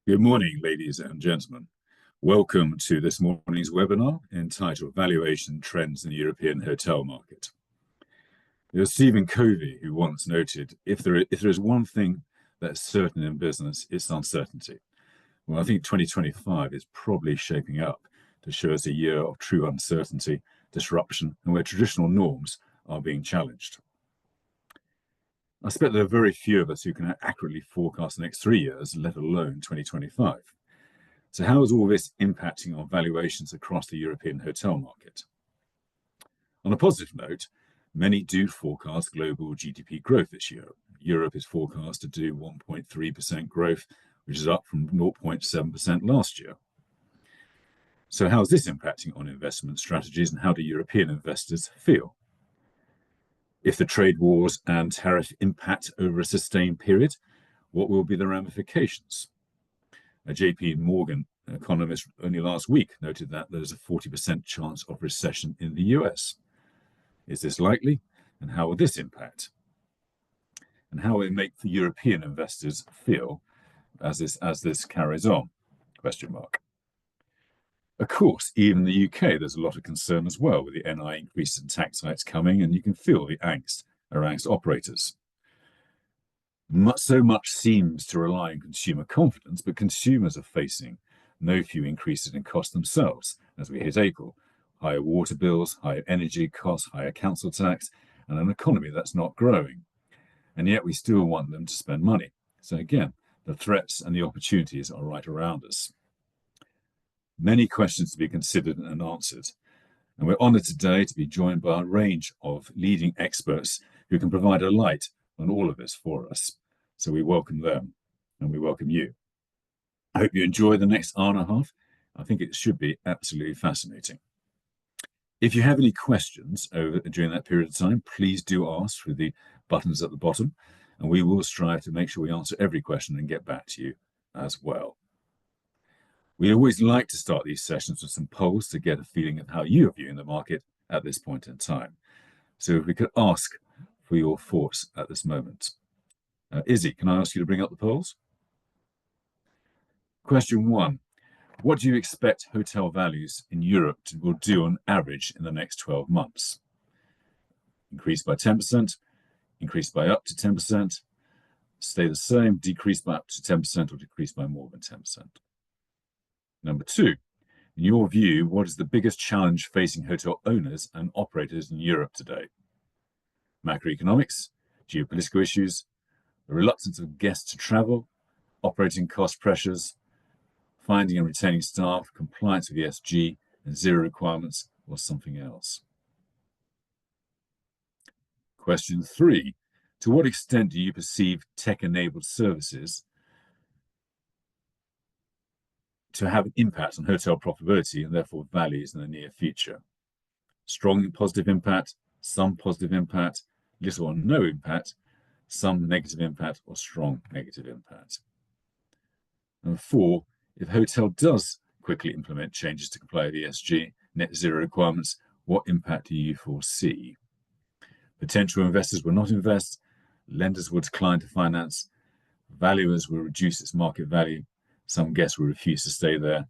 Good morning, ladies and gentlemen. Welcome to this morning's webinar entitled Valuation Trends in the European Hotel Market. There's Stephen Covey, who once noted, if there is one thing that's certain in business, it's uncertainty. Well, I think 2025 is probably shaping up to show us a year of true uncertainty, disruption, and where traditional norms are being challenged. I suspect there are very few of us who can accurately forecast the next 3 years, let alone 2025. So how is all this impacting on valuations across the European hotel market? On a positive note, many do forecast global GDP growth this year. Europe is forecast to do 1.3% growth, which is up from 0.7% last year. So how is this impacting on investment strategies, and how do European investors feel? If the trade wars and tariff impact over a sustained period, what will be the ramifications? A JP Morgan economist only last week noted that there's a 40% chance of recession in the US. Is this likely? And how will this impact? And how will it make the European investors feel as this carries on? Question mark. Of course, even in the UK, there's a lot of concern as well with the NI increases and tax hikes coming, and you can feel the angst around operators. So much seems to rely on consumer confidence, but consumers are facing no few increases in costs themselves as we hit April. Higher water bills, higher energy costs, higher council tax, and an economy that's not growing. And yet we still want them to spend money. So again, the threats and the opportunities are right around us. Many questions to be considered and answered. And we're honored today to be joined by a range of leading experts who can provide a light on all of this for us. So we welcome them and we welcome you. I hope you enjoy the next hour and a half. I think it should be absolutely fascinating. If you have any questions during that period of time, please do ask through the buttons at the bottom, and we will strive to make sure we answer every question and get back to you as well. We always like to start these sessions with some polls to get a feeling of how you are viewing the market at this point in time. So if we could ask for your thoughts at this moment. Izzy, can I ask you to bring up the polls? Question 1. What do you expect hotel values in Europe will do on average in the next 12 months? Increase by 10%, increase by up to 10%, stay the same, decrease by up to 10%, or decrease by more than 10%. Number 2, in your view, what is the biggest challenge facing hotel owners and operators in Europe today? Macroeconomics, geopolitical issues, the reluctance of guests to travel, operating cost pressures, finding and retaining staff, compliance with ESG and zero requirements, or something else? Question 3, to what extent do you perceive tech-enabled services to have an impact on hotel profitability and therefore values in the near future? Strong positive impact, some positive impact, little or no impact, some negative impact, or strong negative impact. Number 4, if a hotel does quickly implement changes to comply with ESG, net zero requirements, what impact do you foresee? Potential investors will not invest, lenders will decline to finance, valuers will reduce its market value, some guests will refuse to stay there,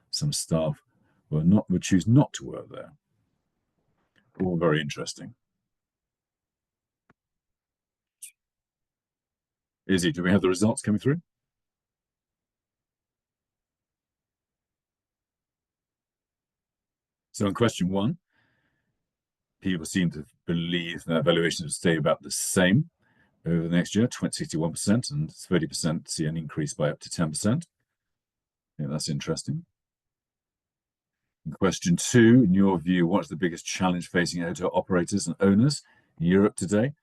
some staff will choose not to work there. All very interesting. Izzy, do we have the results coming through? So in question 1, people seem to believe that valuations will stay about the same over the next year, 61%, and 30% see an increase by up to 10%. Yeah, that's interesting. In question 2, in your view, what's the biggest challenge facing hotel operators and owners in Europe today?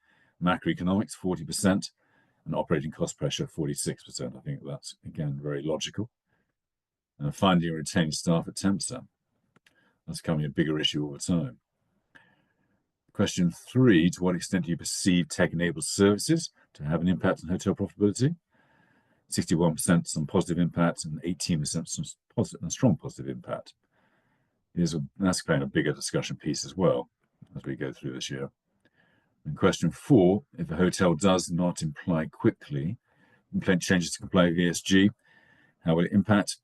Macroeconomics, 40%, and operating cost pressure, 46%. I think that's, again, very logical. And finding and retaining staff at 10%. That's becoming a bigger issue all the time. Question 3, to what extent do you perceive tech-enabled services to have an impact on hotel profitability? 61% some positive impact and 18% some positive and strong positive impact. That's kind of a bigger discussion piece as well as we go through this year. And question 4, if a hotel does not implement changes to comply with ESG, How will it impact?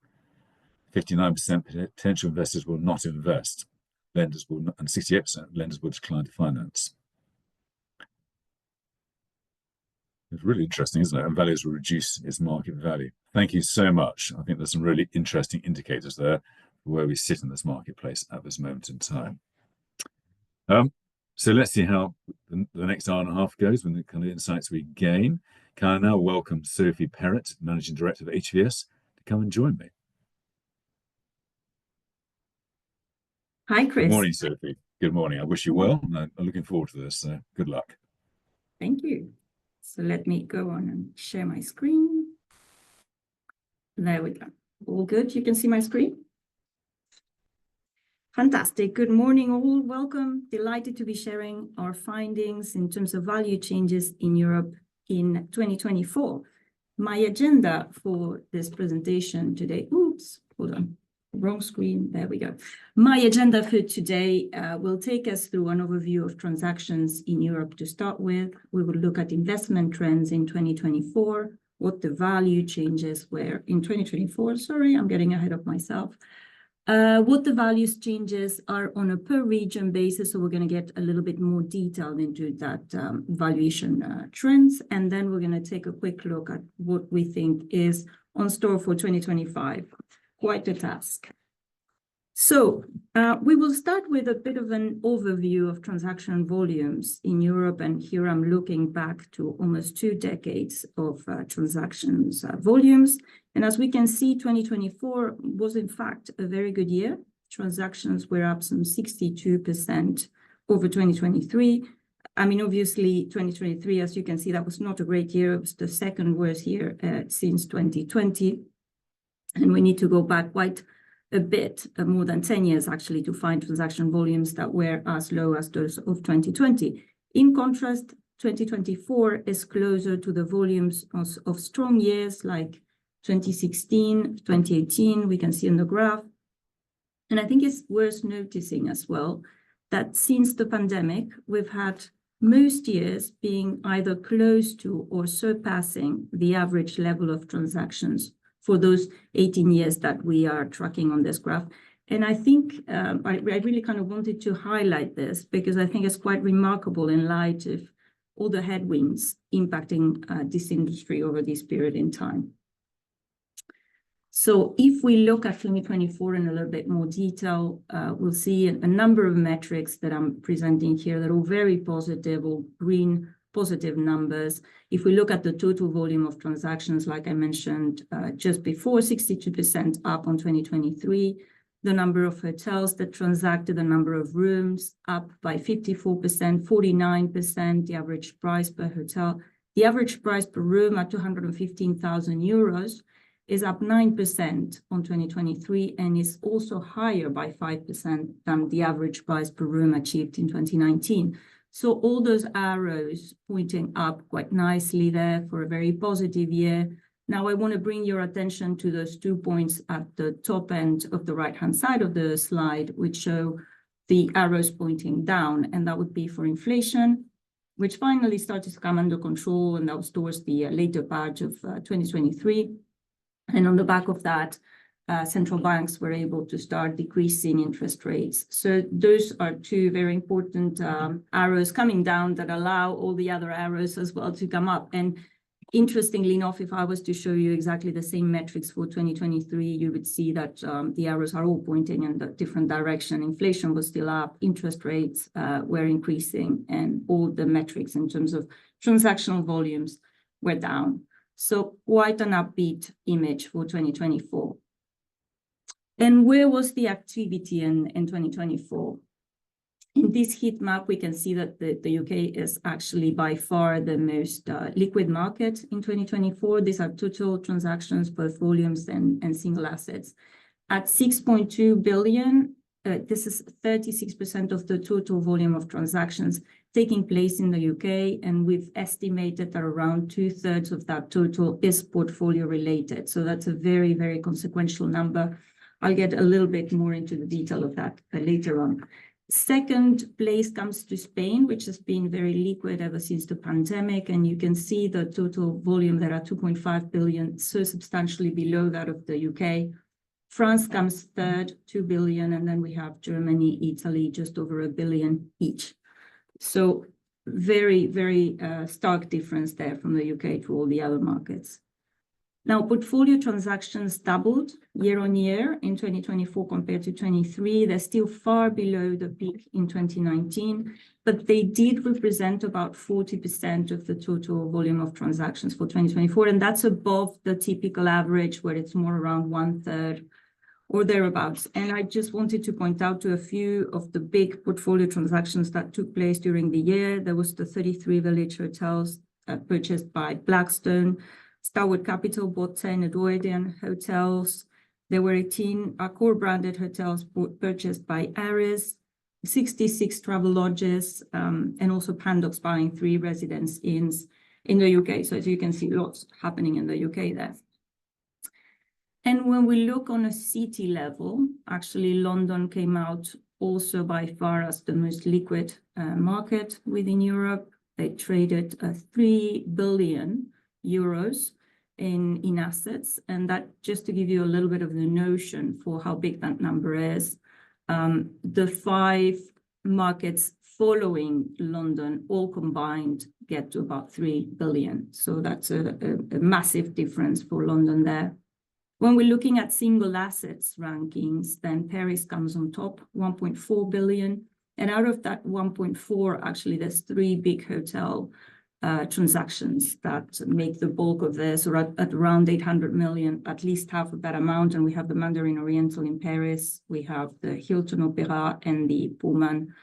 59% potential investors will not invest. Lenders will not, and 68% of lenders will decline to finance. It's really interesting, isn't it? And values will reduce its market value. Thank you so much. I think there's some really interesting indicators there where we sit in this marketplace at this moment in time. So let's see how the next hour and a half goes and the kind of insights we gain. Can I now welcome Sophie Perrett, Managing Director of HVS, to come and join me. Hi, Chris. Good morning, Sophie. Good morning. I wish you well. I'm looking forward to this. Good luck. Thank you. So let me go on and share my screen. There we go. All good. You can see my screen? Fantastic. Good morning, all. Welcome. Delighted to be sharing our findings in terms of value changes in Europe in 2024. My agenda for this presentation today, oops, hold on, wrong screen, there we go. My agenda for today will take us through an overview of transactions in Europe to start with. We will look at investment trends in 2024, what the value changes were in 2024. Sorry, I'm getting ahead of myself. What the values changes are on a per region basis. So we're going to get a little bit more detailed into that valuation trends. And then we're going to take a quick look at what we think is on store for 2025. Quite a task. So we will start with a bit of an overview of transaction volumes in Europe. And here I'm looking back to almost 2 decades of transactions volumes. And as we can see, 2024 was in fact a very good year. Transactions were up some 62% over 2023. I mean, obviously, 2023, as you can see, that was not a great year. It was the second worst year since 2020. And we need to go back quite a bit, more than 10 years actually, to find transaction volumes that were as low as those of 2020. In contrast, 2024 is closer to the volumes of strong years like 2016, 2018, we can see in the graph. And I think it's worth noticing as well that since the pandemic, we've had most years being either close to or surpassing the average level of transactions for those 18 years that we are tracking on this graph. And I think I really kind of wanted to highlight this because I think it's quite remarkable in light of all the headwinds impacting this industry over this period in time. So if we look at 2024 in a little bit more detail, we'll see a number of metrics that I'm presenting here that are all very positive or green positive numbers. If we look at the total volume of transactions, like I mentioned just before, 62% up on 2023, the number of hotels that transacted, the number of rooms up by 54%, 49%, the average price per hotel. The average price per room at 215,000 euros is up 9% on 2023 and is also higher by 5% than the average price per room achieved in 2019. So all those arrows pointing up quite nicely there for a very positive year. Now I want to bring your attention to those 2 points at the top end of the right-hand side of the slide, which show the arrows pointing down, and that would be for inflation, which finally started to come under control, and that was towards the later part of 2023. And on the back of that, central banks were able to start decreasing interest rates. So those are 2 very important arrows coming down that allow all the other arrows as well to come up. And interestingly enough, if I was to show you exactly the same metrics for 2023, you would see that the arrows are all pointing in a different direction. Inflation was still up, interest rates were increasing, and all the metrics in terms of transactional volumes were down. So quite an upbeat image for 2024. And where was the activity in 2024? In this heat map, we can see that the UK is actually by far the most liquid market in 2024. These are total transactions, both volumes and single assets. At 6.2 billion, this is 36% of the total volume of transactions taking place in the UK, and we've estimated that around 2/3 of that total is portfolio related. So that's a very, very consequential number. I'll get a little bit more into the detail of that later on. Second place comes to Spain, which has been very liquid ever since the pandemic. And you can see the total volume there at 2.5 billion, so substantially below that of the UK. France comes third, 2 billion. And then we have Germany, Italy, just over 1 billion each. So very, very stark difference there from the UK to all the other markets. Now, portfolio transactions doubled year on year in 2024 compared to 23. They're still far below the peak in 2019, but they did represent about 40% of the total volume of transactions for 2024. And that's above the typical average where it's more around 1/3 or thereabouts. And I just wanted to point out to a few of the big portfolio transactions that took place during the year. There was the 33 Village hotels purchased by Blackstone. Starwood Capital bought 10 Edwardian hotels. There were 18 Accor branded hotels purchased by Ares, 66 travel lodges, and also Pandox buying 3 residence inns in the UK. So as you can see, lots happening in the UK there. And when we look on a city level, actually London came out also by far as the most liquid market within Europe. They traded 3 billion euros in assets. And that, just to give you a little bit of the notion for how big that number is, the 5 markets following London all combined get to about 3 billion. So that's a massive difference for London there. When we're looking at single assets rankings, then Paris comes on top, 1.4 billion. And out of that 1.4, actually, there's 3 big hotel transactions that make the bulk of this, or at around 800 million, at least half of that amount. And we have the Mandarin Oriental in Paris, we have the Hilton Opera and the Pullman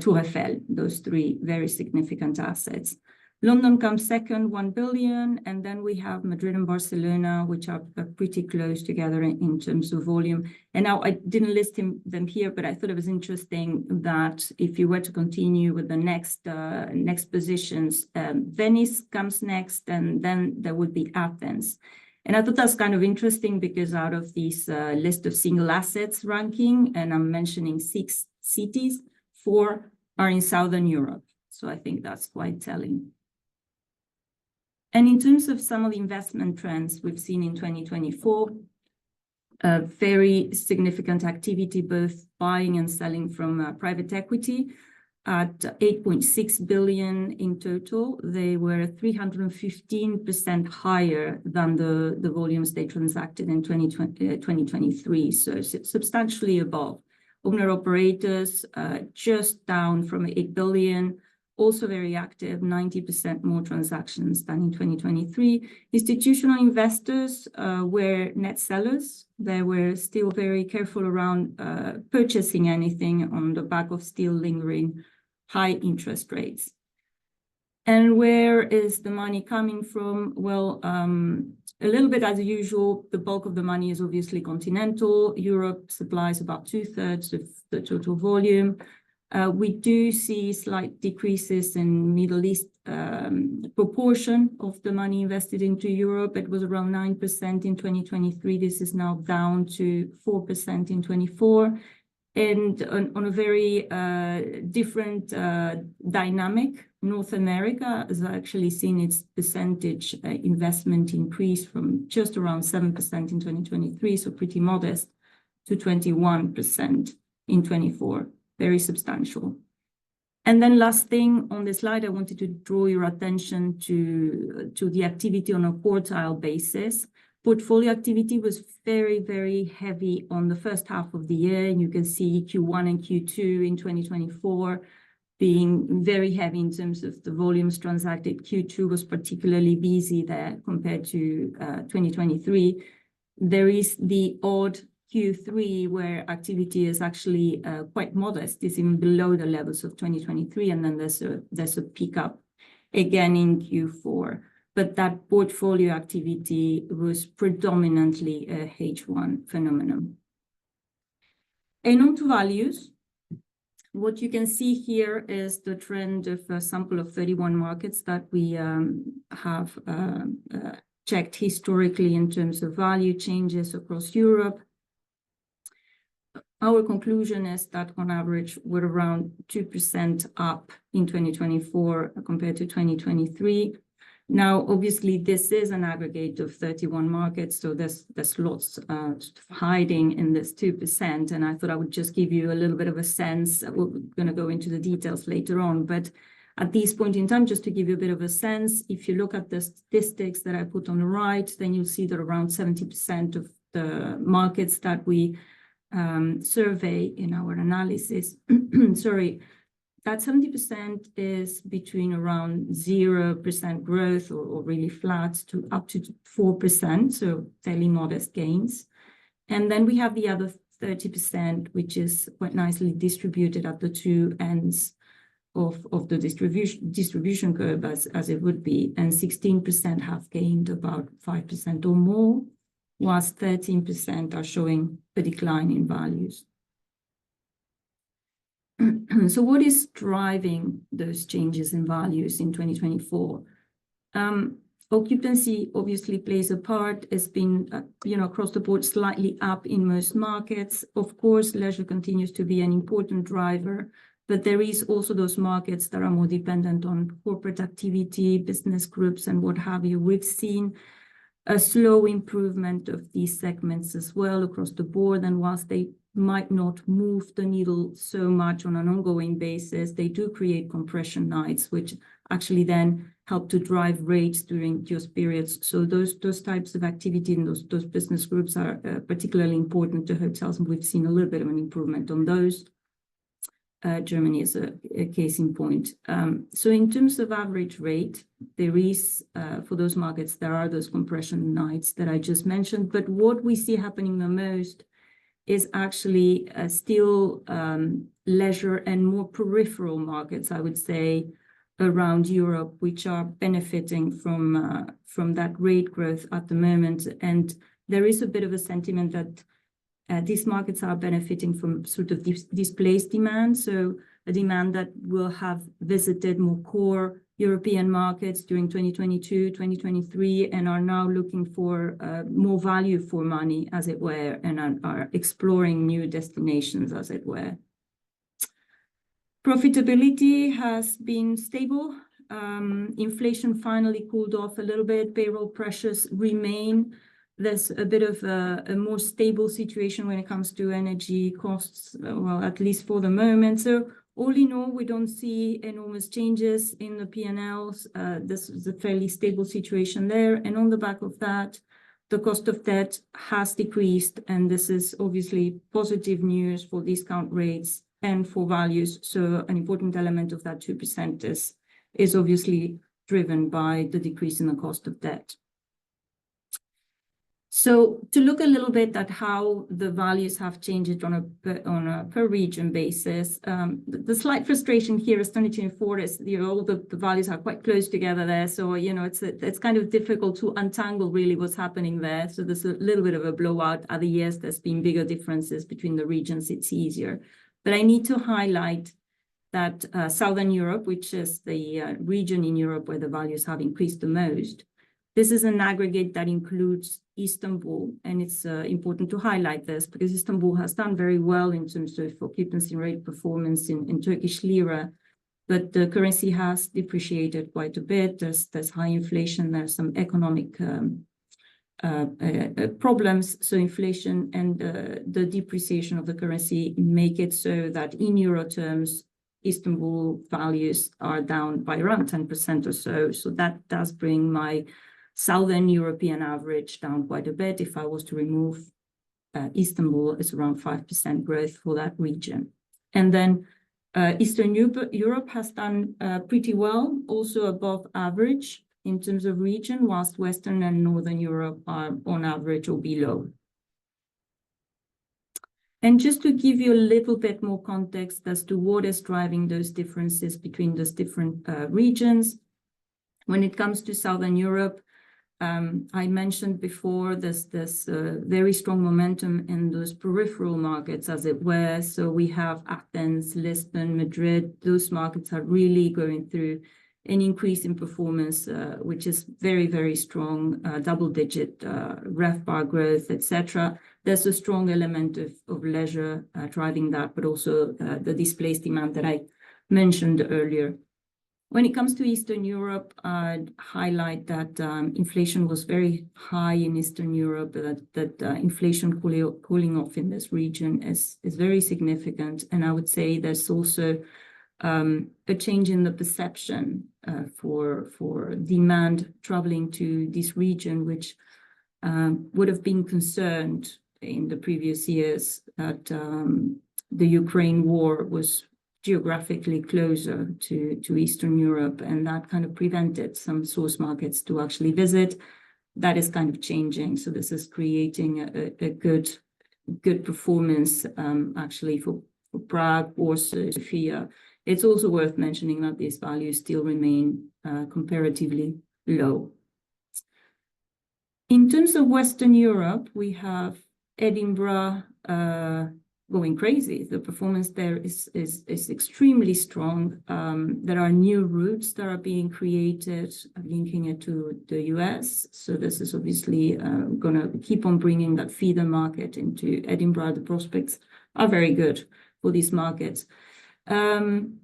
Tour Eiffel, those 3 very significant assets. London comes second, 1 billion, and then we have Madrid and Barcelona, which are pretty close together in terms of volume. And now I didn't list them here, but I thought it was interesting that if you were to continue with the next positions, Venice comes next, and then there would be Athens. And I thought that's kind of interesting because out of this list of single assets ranking, and I'm mentioning 6 cities, 4 are in Southern Europe. So I think that's quite telling. And in terms of some of the investment trends we've seen in 2024, very significant activity, both buying and selling from private equity at 8.6 billion in total. They were 315% higher than the volumes they transacted in 2023, so substantially above. Owner operators just down from 8 billion. Also very active, 90% more transactions than in 2023. Institutional investors were net sellers. They were still very careful around purchasing anything on the back of still lingering high interest rates. And where is the money coming from? Well, a little bit as usual, the bulk of the money is obviously continental. Europe supplies about 2/3 of the total volume. We do see slight decreases in Middle East proportion of the money invested into Europe. It was around 9% in 2023. This is now down to 4% in 2024. And on a very different dynamic, North America has actually seen its percentage investment increase from just around 7% in 2023, so pretty modest, to 21% in 2024. Very substantial. And then last thing on the slide, I wanted to draw your attention to the activity on a quartile basis. Portfolio activity was very, very heavy on the first half of the year. And you can see Q1 and Q2 in 2024 being very heavy in terms of the volumes transacted. Q2 was particularly busy there compared to 2023. There is the odd Q3 where activity is actually quite modest, is even below the levels of 2023, and then there's a pickup again in Q4. But that portfolio activity was predominantly a H1 phenomenon. And on to values. What you can see here is the trend of a sample of 31 markets that we have checked historically in terms of value changes across Europe. our conclusion is that on average, we're around 2% up in 2024 compared to 2023. Now, obviously, this is an aggregate of 31 markets, so there's lots hiding in this 2%. And I thought I would just give you a little bit of a sense. We're going to go into the details later on. But at this point in time, just to give you a bit of a sense, if you look at the statistics that I put on the right, then you'll see that around 70% of the markets that we survey in our analysis, sorry, that 70% is between around 0% growth or really flat to up to 4%, so fairly modest gains. And then we have the other 30%, which is quite nicely distributed at the two ends of the distribution curve as it would be. And 16% have gained about 5% or more, whilst 13% are showing a decline in values. So what is driving those changes in values in 2024? Occupancy obviously plays a part. It's been, across the board slightly up in most markets. Of course, leisure continues to be an important driver, but there is also those markets that are more dependent on corporate activity, business groups, and what have you. We've seen a slow improvement of these segments as well across the board, and whilst they might not move the needle so much on an ongoing basis, they do create compression nights, which actually then help to drive rates during those periods. So those types of activity and those business groups are particularly important to hotels, and we've seen a little bit of an improvement on those. Germany is a case in point. So in terms of average rate, there is, for those markets, there are those compression nights that I just mentioned, but what we see happening the most is actually still leisure and more peripheral markets, I would say, around Europe, which are benefiting from that rate growth at the moment. And there is a bit of a sentiment that these markets are benefiting from sort of displaced demand. So a demand that will have visited more core European markets during 2022, 2023, and are now looking for more value for money, as it were, and are exploring new destinations, as it were. Profitability has been stable. Inflation finally cooled off a little bit. Payroll pressures remain. There's a bit of a more stable situation when it comes to energy costs, well, at least for the moment. So all in all, we don't see enormous changes in the P&Ls. This is a fairly stable situation there. And on the back of that, the cost of debt has decreased. And this is obviously positive news for discount rates and for values. So an important element of that 2% is obviously driven by the decrease in the cost of debt. So to look a little bit at how the values have changed on a per region basis, the slight frustration here is 2024 is, all the values are quite close together there. So, it's kind of difficult to untangle really what's happening there. So there's a little bit of a blowout. Other years, there's been bigger differences between the regions. It's easier. But I need to highlight that Southern Europe, which is the region in Europe where the values have increased the most, this is an aggregate that includes Istanbul, and it's important to highlight this because Istanbul has done very well in terms of occupancy rate performance in Turkish lira, but the currency has depreciated quite a bit. There's high inflation, there's some economic problems. So inflation and the depreciation of the currency make it so that in euro terms, Istanbul values are down by around 10% or so. So that does bring my Southern European average down quite a bit. If I was to remove Istanbul, it's around 5% growth for that region. And then Eastern Europe has done pretty well, also above average in terms of region, whilst Western and Northern Europe are on average or below. And just to give you a little bit more context as to what is driving those differences between those different regions, when it comes to Southern Europe, I mentioned before this very strong momentum in those peripheral markets, as it were. So we have Athens, Lisbon, Madrid. Those markets are really going through an increase in performance, which is very, very strong, double-digit RevPAR growth, etc. there's a strong element of leisure driving that, but also the displaced demand that I mentioned earlier. When it comes to Eastern Europe, I'd highlight that inflation was very high in Eastern Europe, that inflation cooling off in this region is very significant. And I would say there's also a change in the perception for demand traveling to this region, which would have been concerned in the previous years that the Ukraine war was geographically closer to Eastern Europe, and that kind of prevented some source markets to actually visit. That is kind of changing. So this is creating a good performance actually for Prague, Warsaw, Sofia. It's also worth mentioning that these values still remain comparatively low. In terms of Western Europe, we have Edinburgh going crazy. The performance there is extremely strong. There are new routes that are being created, linking it to the US. So this is obviously going to keep on bringing that feeder market into Edinburgh. The prospects are very good for these markets.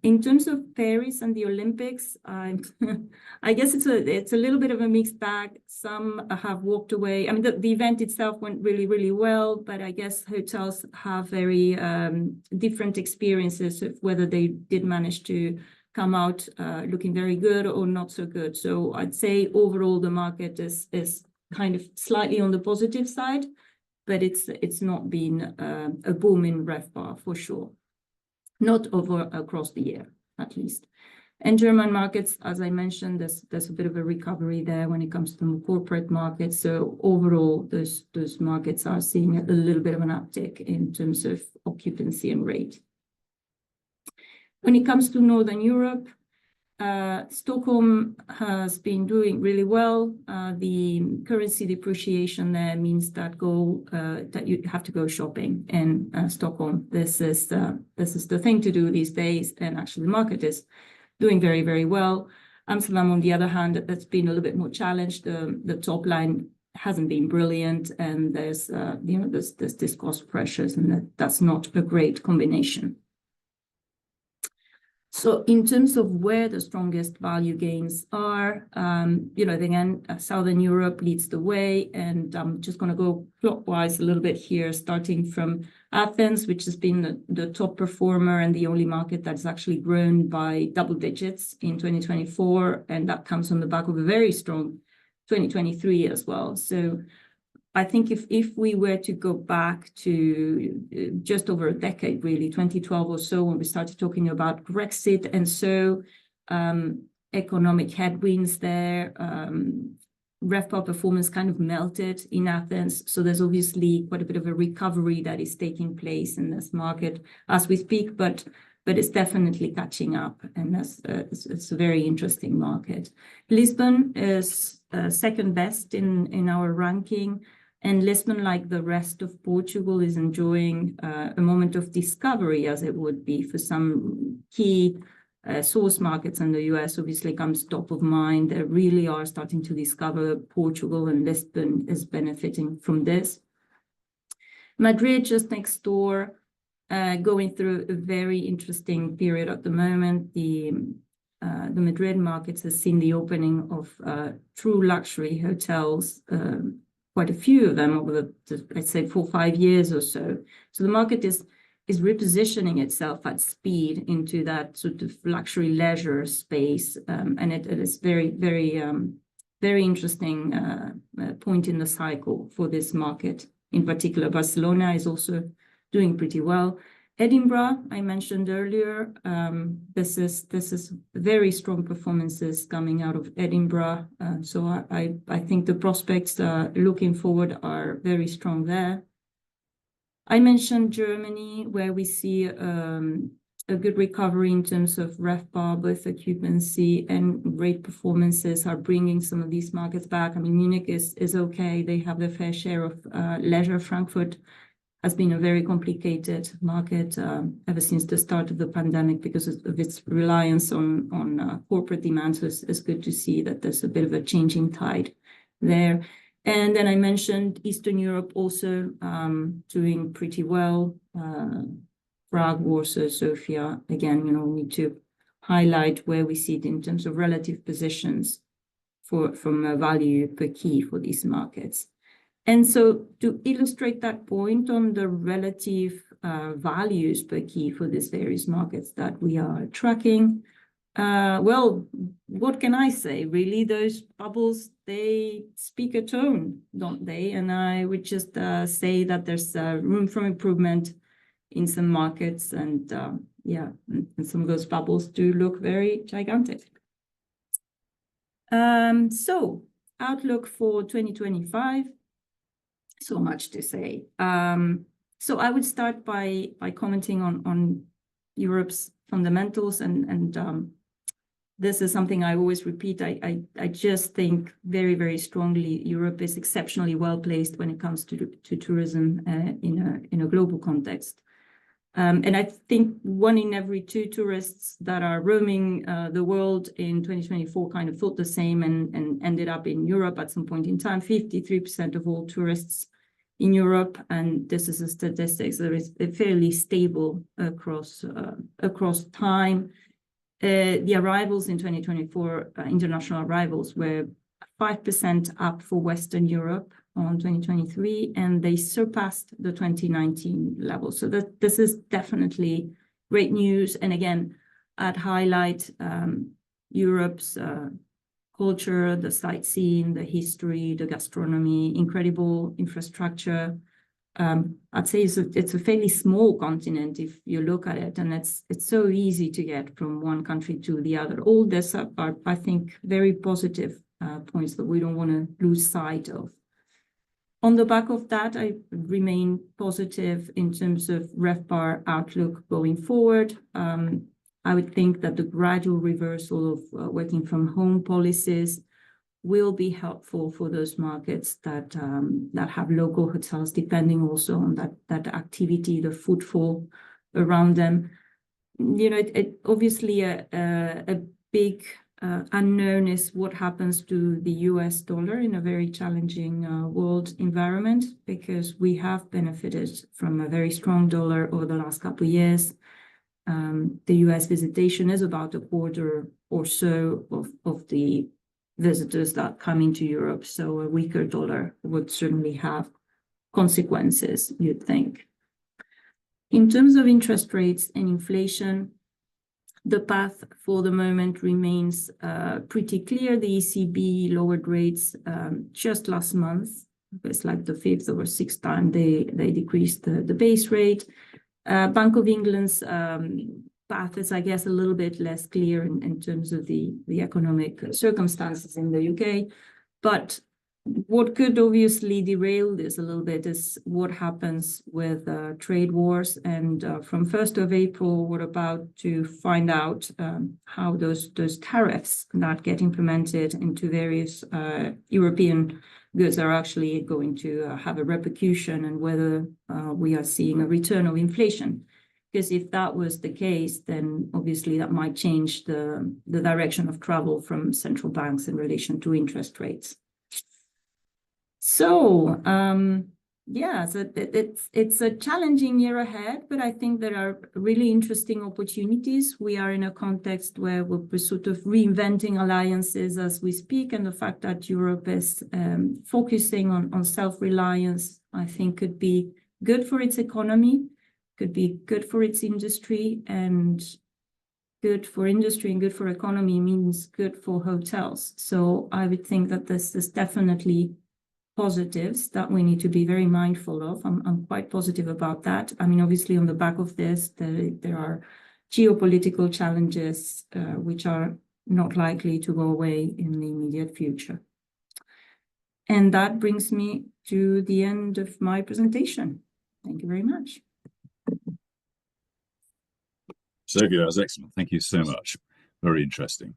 In terms of Paris and the Olympics, I guess it's a little bit of a mixed bag. Some have walked away. I mean, the event itself went really, really well, but I guess hotels have very different experiences of whether they did manage to come out looking very good or not so good. So I'd say overall the market is kind of slightly on the positive side, but it's not been a boom in RevPAR for sure. Not across the year, at least. And German markets, as I mentioned, there's a bit of a recovery there when it comes to the corporate markets. So overall, those markets are seeing a little bit of an uptick in terms of occupancy and rate. When it comes to Northern Europe, Stockholm has been doing really well. The currency depreciation there means that you have to go shopping in Stockholm. This is the thing to do these days, and actually the market is doing very, very well. Amsterdam, on the other hand, that's been a little bit more challenged. The top line hasn't been brilliant, and there's this cost pressures, and that's not a great combination. So in terms of where the strongest value gains are, again, Southern Europe leads the way, and I'm just going to go clockwise a little bit here, starting from Athens, which has been the top performer and the only market that's actually grown by double digits in 2024, and that comes on the back of a very strong 2023 as well. So I think if we were to go back to just over a decade, really, 2012 or so, when we started talking about Brexit and so economic headwinds there, RevPAR performance kind of melted in Athens. So there's obviously quite a bit of a recovery that is taking place in this market as we speak, but it's definitely catching up, and it's a very interesting market. Lisbon is second best in our ranking. And Lisbon, like the rest of Portugal, is enjoying a moment of discovery, as it would be for some key source markets, and the US obviously comes top of mind. They really are starting to discover Portugal, and Lisbon is benefiting from this. Madrid, just next door, going through a very interesting period at the moment. The Madrid markets has seen the opening of true luxury hotels, quite a few of them over I'd say 4 or 5 years or so. So the market is repositioning itself at speed into that sort of luxury leisure space, and it is very, very, very interesting point in the cycle for this market. In particular, Barcelona is also doing pretty well. Edinburgh, I mentioned earlier, this is very strong performances coming out of Edinburgh. So I think the prospects looking forward are very strong there. I mentioned Germany, where we see a good recovery in terms of RevPAR, both occupancy and rate performances are bringing some of these markets back. I mean, Munich is okay. They have their fair share of leisure. Frankfurt has been a very complicated market ever since the start of the pandemic because of its reliance on corporate demand. So it's good to see that there's a bit of a changing tide there. And then I mentioned Eastern Europe also doing pretty well. Prague, Warsaw, Sofia. Again, we need to highlight where we see it in terms of relative positions from a value per key for these markets. And so to illustrate that point on the relative values per key for these various markets that we are tracking, well, what can I say? Really, those bubbles, they speak a tone, don't they? And I would just say that there's room for improvement in some markets, and yeah, and some of those bubbles do look very gigantic. So outlook for 2025. So much to say. So I would start by commenting on Europe's fundamentals, and this is something I always repeat. I just think very, very strongly Europe is exceptionally well placed when it comes to tourism in a global context. And I think 1 in every 2 tourists that are roaming the world in 2024 kind of thought the same and ended up in Europe at some point in time. 53% of all tourists in Europe, and this is a statistic that is fairly stable across time. The arrivals in 2024, international arrivals, were 5% up for Western Europe on 2023, and they surpassed the 2019 level. So this is definitely great news. And again, I'd highlight Europe's culture, the sightseeing, the history, the gastronomy, incredible infrastructure. I'd say it's a fairly small continent if you look at it, and it's so easy to get from one country to the other. All this are, I think, very positive points that we don't want to lose sight of. On the back of that, I remain positive in terms of RevPAR outlook going forward. I would think that the gradual reversal of working from home policies will be helpful for those markets that have local hotels, depending also on that activity, the footfall around them. Obviously a big unknown is what happens to the US dollar in a very challenging world environment, because we have benefited from a very strong dollar over the last couple of years. The US visitation is about a quarter or so of the visitors that come into Europe. So a weaker dollar would certainly have consequences, you'd think. In terms of interest rates and inflation, the path for the moment remains pretty clear. The ECB lowered rates just last month. It's like the 5th or 6th time they decreased the base rate. Bank of England's path is, I guess, a little bit less clear in terms of the economic circumstances in the UK. But what could obviously derail this a little bit is what happens with trade wars. And from 1st of April, we're about to find out how those tariffs that get implemented into various European goods are actually going to have a repercussion, and whether we are seeing a return of inflation. Because if that was the case, then obviously that might change the direction of travel from central banks in relation to interest rates. So, yeah, so it's a challenging year ahead, but I think there are really interesting opportunities. We are in a context where we're sort of reinventing alliances as we speak, and the fact that Europe is focusing on self-reliance, I think, could be good for its economy, could be good for its industry, and good for industry and good for economy means good for hotels. So I would think that this is definitely positives that we need to be very mindful of. I'm quite positive about that. I mean, obviously, on the back of this, there are geopolitical challenges which are not likely to go away in the immediate future. And that brings me to the end of my presentation. Thank you very much. Sophia, that was excellent. Thank you so much. Very interesting.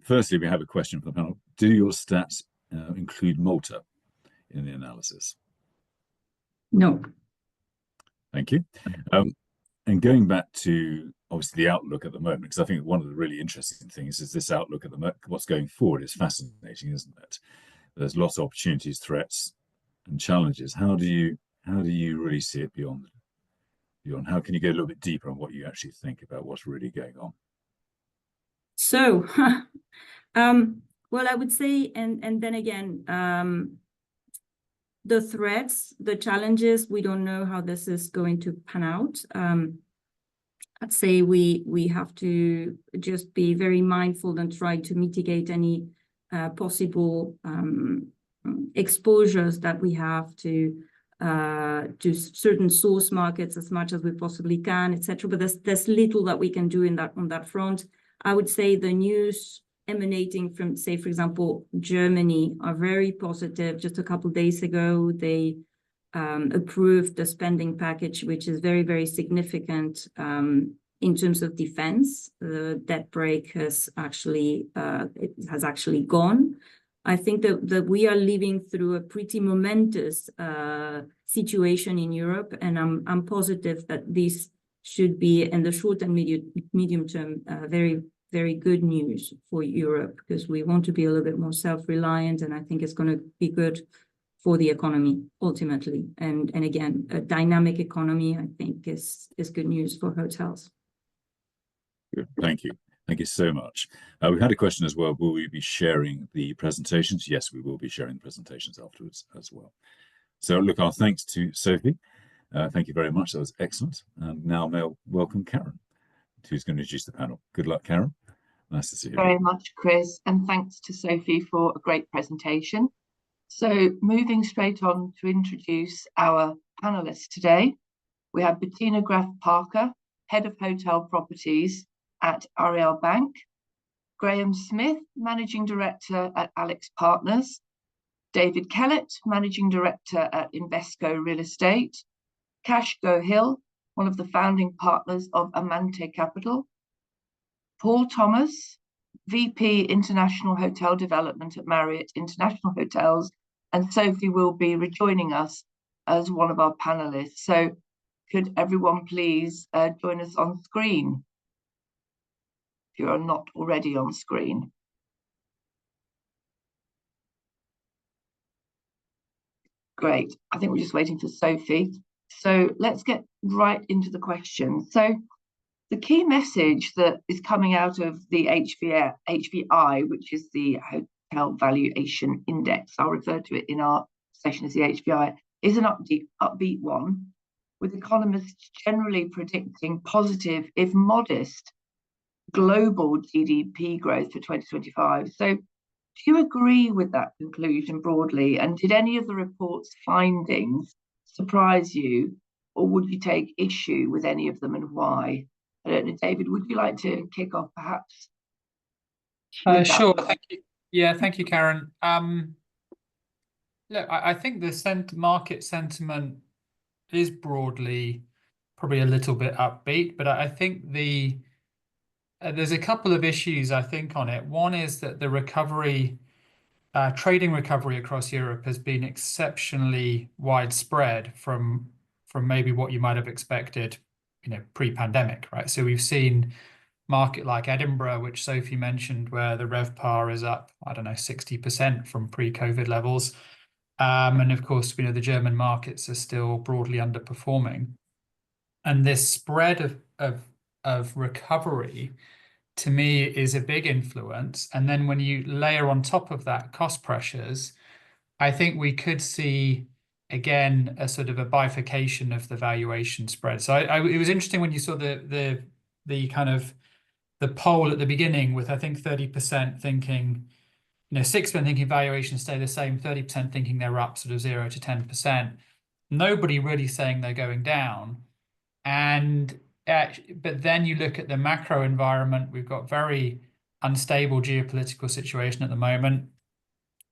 Firstly, we have a question for the panel. Do your stats include Malta in the analysis? No. Thank you. And going back to obviously the outlook at the moment, because I think one of the really interesting things is this outlook at the moment. What's going forward is fascinating, isn't it? There's lots of opportunities, threats, and challenges. How do you really see it beyond? How can you go a little bit deeper on what you actually think about what's really going on? So, well, I would say, and then again, the threats, the challenges, we don't know how this is going to pan out. I'd say we have to just be very mindful and try to mitigate any possible exposures that we have to certain source markets as much as we possibly can, etc. But there's little that we can do on that front. I would say the news emanating from, say, for example, Germany are very positive. Just a couple of days ago, they approved the spending package, which is very, very significant in terms of defense. The debt brake has actually gone. I think that we are living through a pretty momentous situation in Europe, and I'm positive that this should be, in the short and medium term, very, very good news for Europe, because we want to be a little bit more self-reliant, and I think it's going to be good for the economy ultimately. And again, a dynamic economy, I think, is good news for hotels. Good. Thank you. Thank you so much. We had a question as well. Will we be sharing the presentations? Yes, we will be sharing the presentations afterwards as well. So look, our thanks to Sophie. Thank you very much. That was excellent. And now may I welcome Karen, who's going to introduce the panel. Good luck, Karen. Nice to see you. Very much, Chris, and thanks to Sophie for a great presentation. So moving straight on to introduce our panelists today, we have Bettina Graf Parker, Head of Hotel Properties at Ariel Bank, Graham Smith, Managing Director at AlixPartners, David Kellett, Managing Director at Invesco Real Estate, Cash Gohill, one of the founding partners of Amante Capital, Paul Thomas, VP International Hotel Development at Marriott International Hotels, and Sophie will be rejoining us as one of our panelists. So could everyone please join us on screen, if you are not already on screen. Great. I think we're just waiting for Sophie. So let's get right into the questions. So the key message that is coming out of the HVI, which is the Hotel Valuation Index, I'll refer to it in our session as the HVI, is an upbeat one, with economists generally predicting positive, if modest, global GDP growth for 2025. So do you agree with that conclusion broadly? And did any of the report's findings surprise you, or would you take issue with any of them, and why? I don't know, David, would you like to kick off perhaps? Sure, thank you. Yeah, thank you, Karen. Look, I think the market sentiment is broadly probably a little bit upbeat, but I think there's a couple of issues, I think, on it. One is that the recovery, trading recovery across Europe has been exceptionally widespread from maybe what you might have expected, pre-pandemic, right? So we've seen market like Edinburgh, which Sophie mentioned, where the RevPAR is up, I don't know, 60% from pre-COVID levels. And of course, the German markets are still broadly underperforming. And this spread of recovery, to me, is a big influence. And then when you layer on top of that cost pressures, I think we could see, again, a sort of a bifurcation of the valuation spread. So it was interesting when you saw the kind of the poll at the beginning, with I think 30% thinking, 6% thinking valuations stay the same, 30% thinking they're up sort of 0 to 10%. Nobody really saying they're going down. And but then you look at the macro environment, we've got very unstable geopolitical situation at the moment.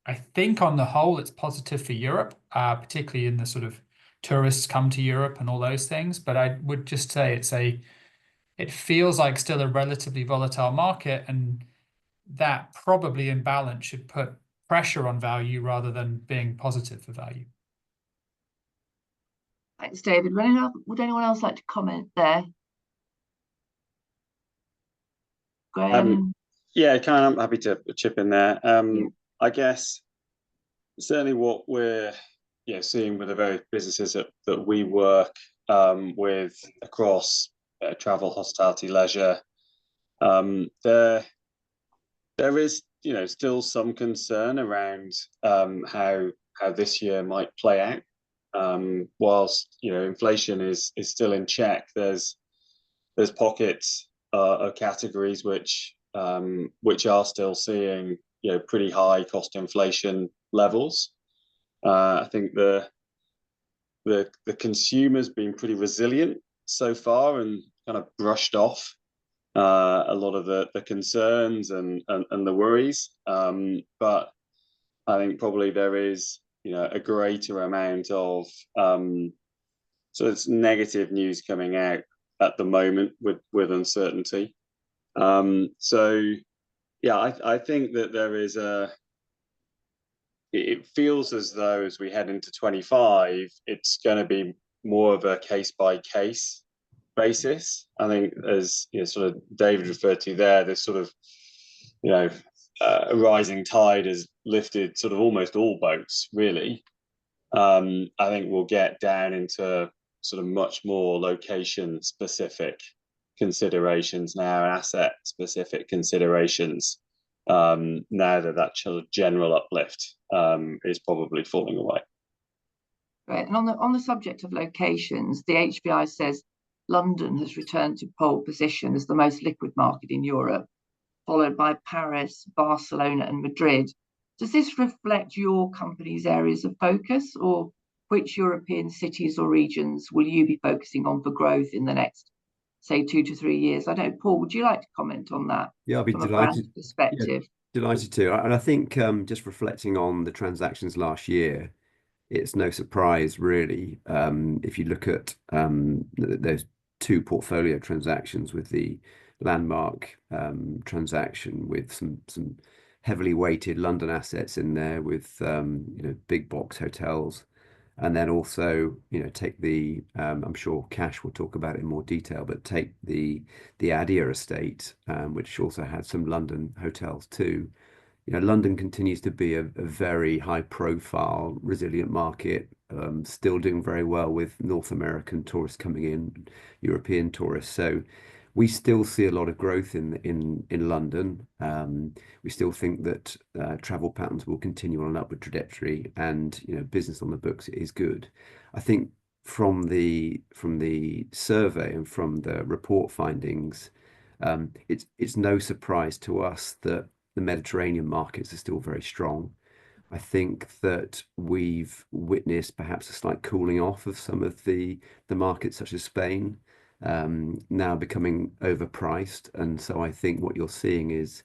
I think on the whole, it's positive for Europe, particularly in the sort of tourists come to Europe and all those things. But I would just say it feels like still a relatively volatile market, and that probably in balance should put pressure on value rather than being positive for value. Thanks, David. Would anyone else like to comment there? Graham? Yeah, I'm happy to chip in there. I guess certainly what we're seeing with the various businesses that we work with across travel, hospitality, leisure, there is still some concern around how this year might play out. Whilst inflation is still in check, there's pockets of categories which are still seeing pretty high cost inflation levels. I think the consumer's been pretty resilient so far and kind of brushed off a lot of the concerns and the worries. But I think probably there is a greater amount of so it's negative news coming out at the moment with uncertainty. So yeah, I think that there is it feels as though as we head into 25, it's going to be more of a case by case basis. I think as sort of David referred to there, this sort of a rising tide has lifted sort of almost all boats really. I think we'll get down into sort of much more location specific considerations now, asset specific considerations now that sort of general uplift is probably falling away. Right, and on the subject of locations, the HVI says London has returned to pole position as the most liquid market in Europe, followed by Paris, Barcelona, and Madrid. Does this reflect your company's areas of focus, or which European cities or regions will you be focusing on for growth in the next, say, 2 to 3 years? I don't know, Paul, would you like to comment on that? Yeah, I'll be from a delighted. brand perspective. Yeah, delighted to. And I think just reflecting on the transactions last year, it's no surprise really if you look at those 2 portfolio transactions with the Landmark transaction with some heavily weighted London assets in there with big box hotels, and then also take the I'm sure Cash will talk about it in more detail, but take the Adia estate which also had some London hotels too. London continues to be a very high profile, resilient market, still doing very well with North American tourists coming in, European tourists. So we still see a lot of growth in London. We still think that travel patterns will continue on an upward trajectory, and business on the books is good. I think from the survey and from the report findings, it's no surprise to us that the Mediterranean markets are still very strong. I think that we've witnessed perhaps a slight cooling off of some of the markets such as Spain, now becoming overpriced. And so I think what you're seeing is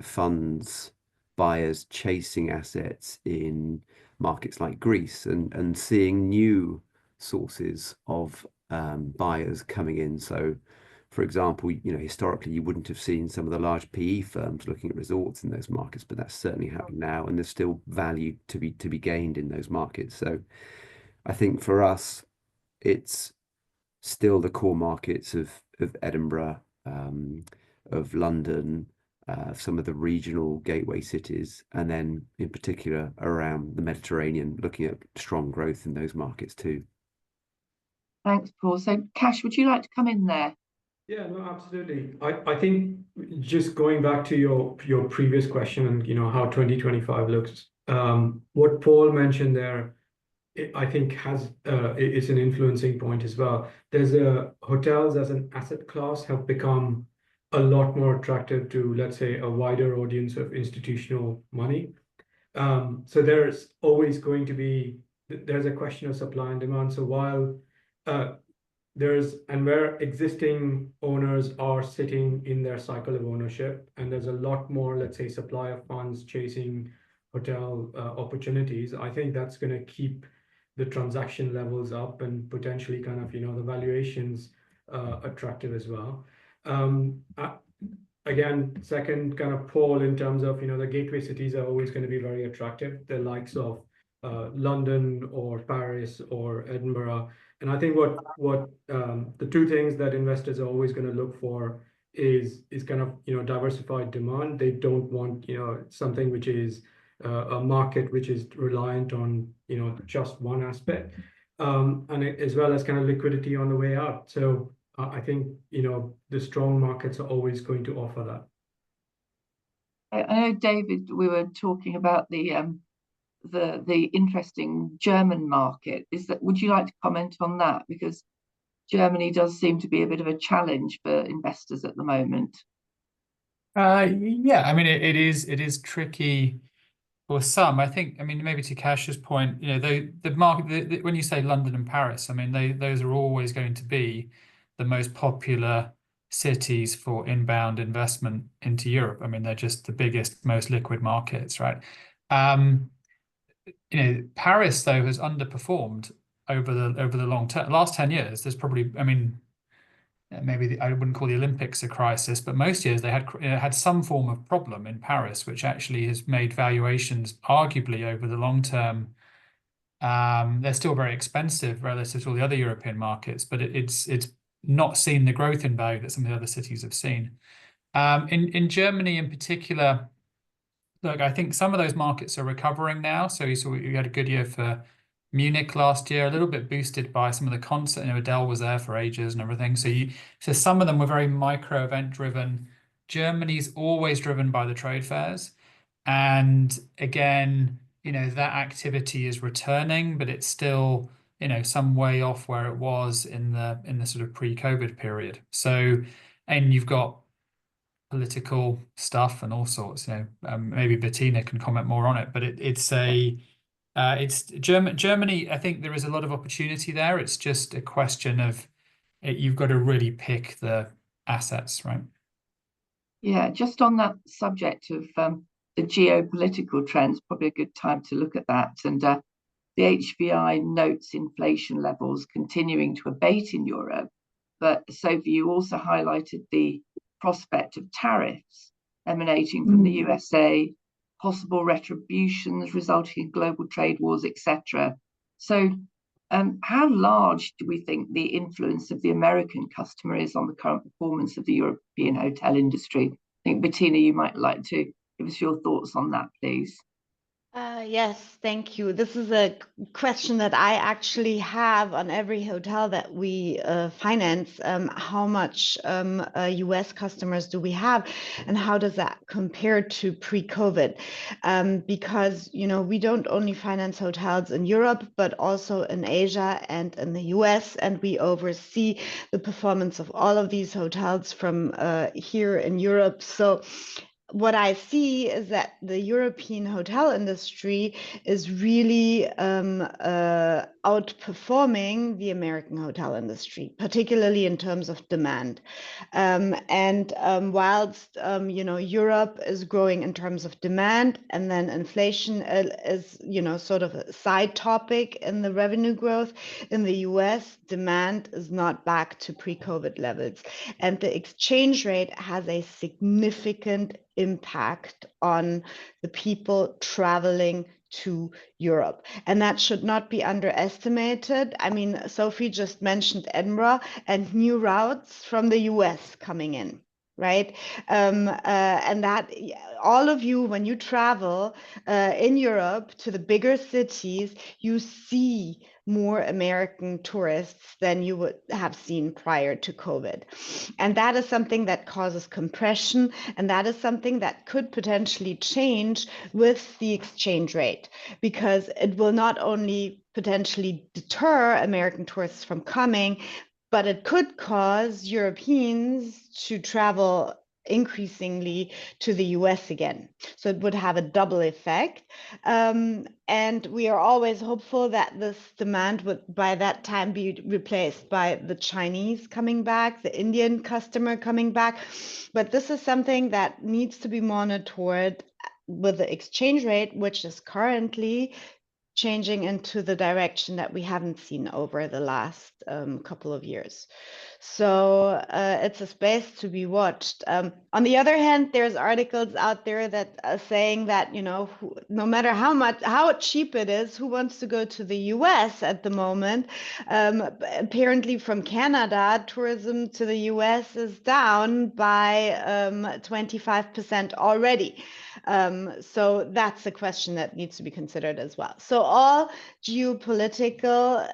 funds, buyers chasing assets in markets like Greece and seeing new sources of buyers coming in. So for example, historically you wouldn't have seen some of the large PE firms looking at resorts in those markets, but that's certainly happening now, and there's still value to be gained in those markets. So I think for us, it's still the core markets of Edinburgh, of London, some of the regional gateway cities, and then in particular around the Mediterranean, looking at strong growth in those markets too. Thanks, Paul. So Cash, would you like to come in there? Yeah, no, absolutely. I think just going back to your previous question and how 2025 looks, what Paul mentioned there, I think is an influencing point as well. There's hotels as an asset class have become a lot more attractive to, let's say, a wider audience of institutional money. So there's always going to be there's a question of supply and demand. So while where existing owners are sitting in their cycle of ownership, and there's a lot more, let's say, supply of funds chasing hotel opportunities, I think that's going to keep the transaction levels up and potentially kind of the valuations attractive as well. Again, second kind of Paul, in terms of the gateway cities are always going to be very attractive, the likes of London or Paris or Edinburgh. And I think what the 2 things that investors are always going to look for is kind of diversified demand. They don't want something which is a market which is reliant on, just one aspect, as well as kind of liquidity on the way out. So I think, the strong markets are always going to offer that. I know, David, we were talking about the interesting German market. Would you like to comment on that? Because Germany does seem to be a bit of a challenge for investors at the moment. Yeah, I mean it is tricky for some. I think, I mean, maybe to Kash's point, the market, when you say London and Paris, I mean those are always going to be the most popular cities for inbound investment into Europe. I mean, they're just the biggest, most liquid markets, right? Paris though has underperformed over the long term. Last 10 years, there's probably, I mean, maybe I wouldn't call the Olympics a crisis, but most years they had some form of problem in Paris, which actually has made valuations arguably over the long term. They're still very expensive relative to all the other European markets, but it's not seen the growth in value that some of the other cities have seen. In Germany in particular, look, I think some of those markets are recovering now. So you had a good year for Munich last year, a little bit boosted by some of the concert. Adele was there for ages and everything. So some of them were very micro event driven. Germany's always driven by the trade fairs, and again, that activity is returning, but it's still some way off where it was in the sort of pre-COVID period. So, and you've got political stuff and all sorts. Maybe Bettina can comment more on it, but it's Germany. I think there is a lot of opportunity there. It's just a question of you've got to really pick the assets, right? Yeah, just on that subject of the geopolitical trends, probably a good time to look at that. And the HVI notes inflation levels continuing to abate in Europe. But Sophie, you also highlighted the prospect of tariffs emanating from the USA, possible retributions resulting in global trade wars, etc. So how large do we think the influence of the American customer is on the current performance of the European hotel industry? I think, Bettina, you might like to give us your thoughts on that, please. Yes, thank you. This is a question that I actually have on every hotel that we finance. How much US customers do we have, and how does that compare to pre-COVID? Because, we don't only finance hotels in Europe, but also in Asia and in the US, and we oversee the performance of all of these hotels from here in Europe. So what I see is that the European hotel industry is really outperforming the American hotel industry, particularly in terms of demand. Whilst Europe is growing in terms of demand, and then inflation is sort of a side topic in the revenue growth, in the US, demand is not back to pre-COVID levels, and the exchange rate has a significant impact on the people traveling to Europe. And that should not be underestimated. I mean, Sophie just mentioned Edinburgh and new routes from the US coming in, right? And that all of you, when you travel in Europe to the bigger cities, you see more American tourists than you would have seen prior to COVID. And that is something that causes compression, and that is something that could potentially change with the exchange rate, because it will not only potentially deter American tourists from coming, but it could cause Europeans to travel increasingly to the US again. So it would have a double effect. And we are always hopeful that this demand would by that time be replaced by the Chinese coming back, the Indian customer coming back. But this is something that needs to be monitored with the exchange rate, which is currently changing into the direction that we haven't seen over the last couple of years. So it's a space to be watched. On the other hand, there's articles out there that are saying that, you know, no matter how cheap it is, who wants to go to the US at the moment? Apparently from Canada, tourism to the US is down by 25% already. So that's a question that needs to be considered as well. So all geopolitical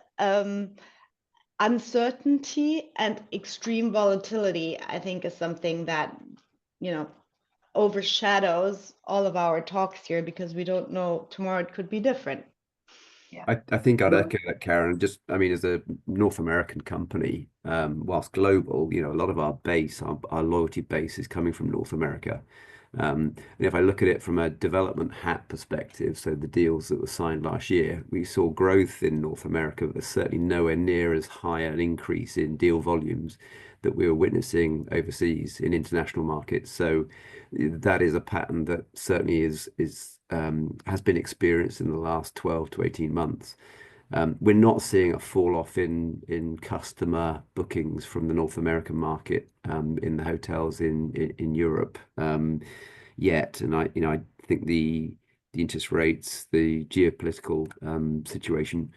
uncertainty and extreme volatility, I think, is something that, you know, overshadows all of our talks here, because we don't know, tomorrow it could be different. I think I'd echo that, Karen. Just, I mean, as a North American company, whilst global, you know, a lot of our base, our loyalty base is coming from North America. And if I look at it from a development hat perspective, so the deals that were signed last year, we saw growth in North America, but there's certainly nowhere near as high an increase in deal volumes that we were witnessing overseas in international markets. So that is a pattern that certainly has been experienced in the last 12 to 18 months. We're not seeing a fall off in customer bookings from the North American market in the hotels in Europe yet, and I think the interest rates, the geopolitical situation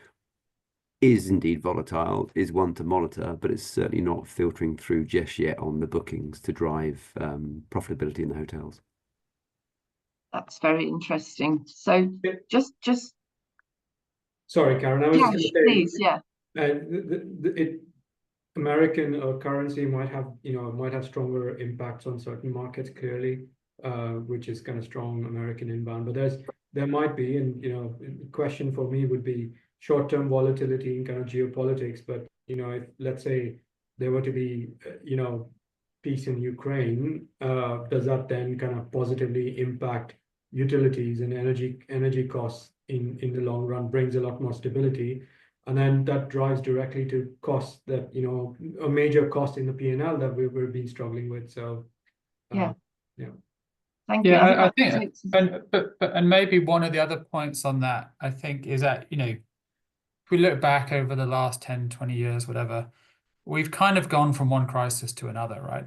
is indeed volatile, is one to monitor, but it's certainly not filtering through just yet on the bookings to drive profitability in the hotels. That's very interesting. So just sorry, Karen, I was going to say, please, yeah. American currency might have stronger impacts on certain markets, clearly, which is kind of strong American inbound. But there might be, and the question for me would be short-term volatility in kind of geopolitics. But if, let's say, there were to be peace in Ukraine, does that then kind of positively impact utilities and energy costs in the long run? Brings a lot more stability. And then that drives directly to costs that, a major cost in the P&L that we've been struggling with. So, yeah. Thank you. Yeah, I think, and maybe one of the other points on that, I think, is that, if we look back over the last 10, 20 years, whatever, we've kind of gone from one crisis to another, right?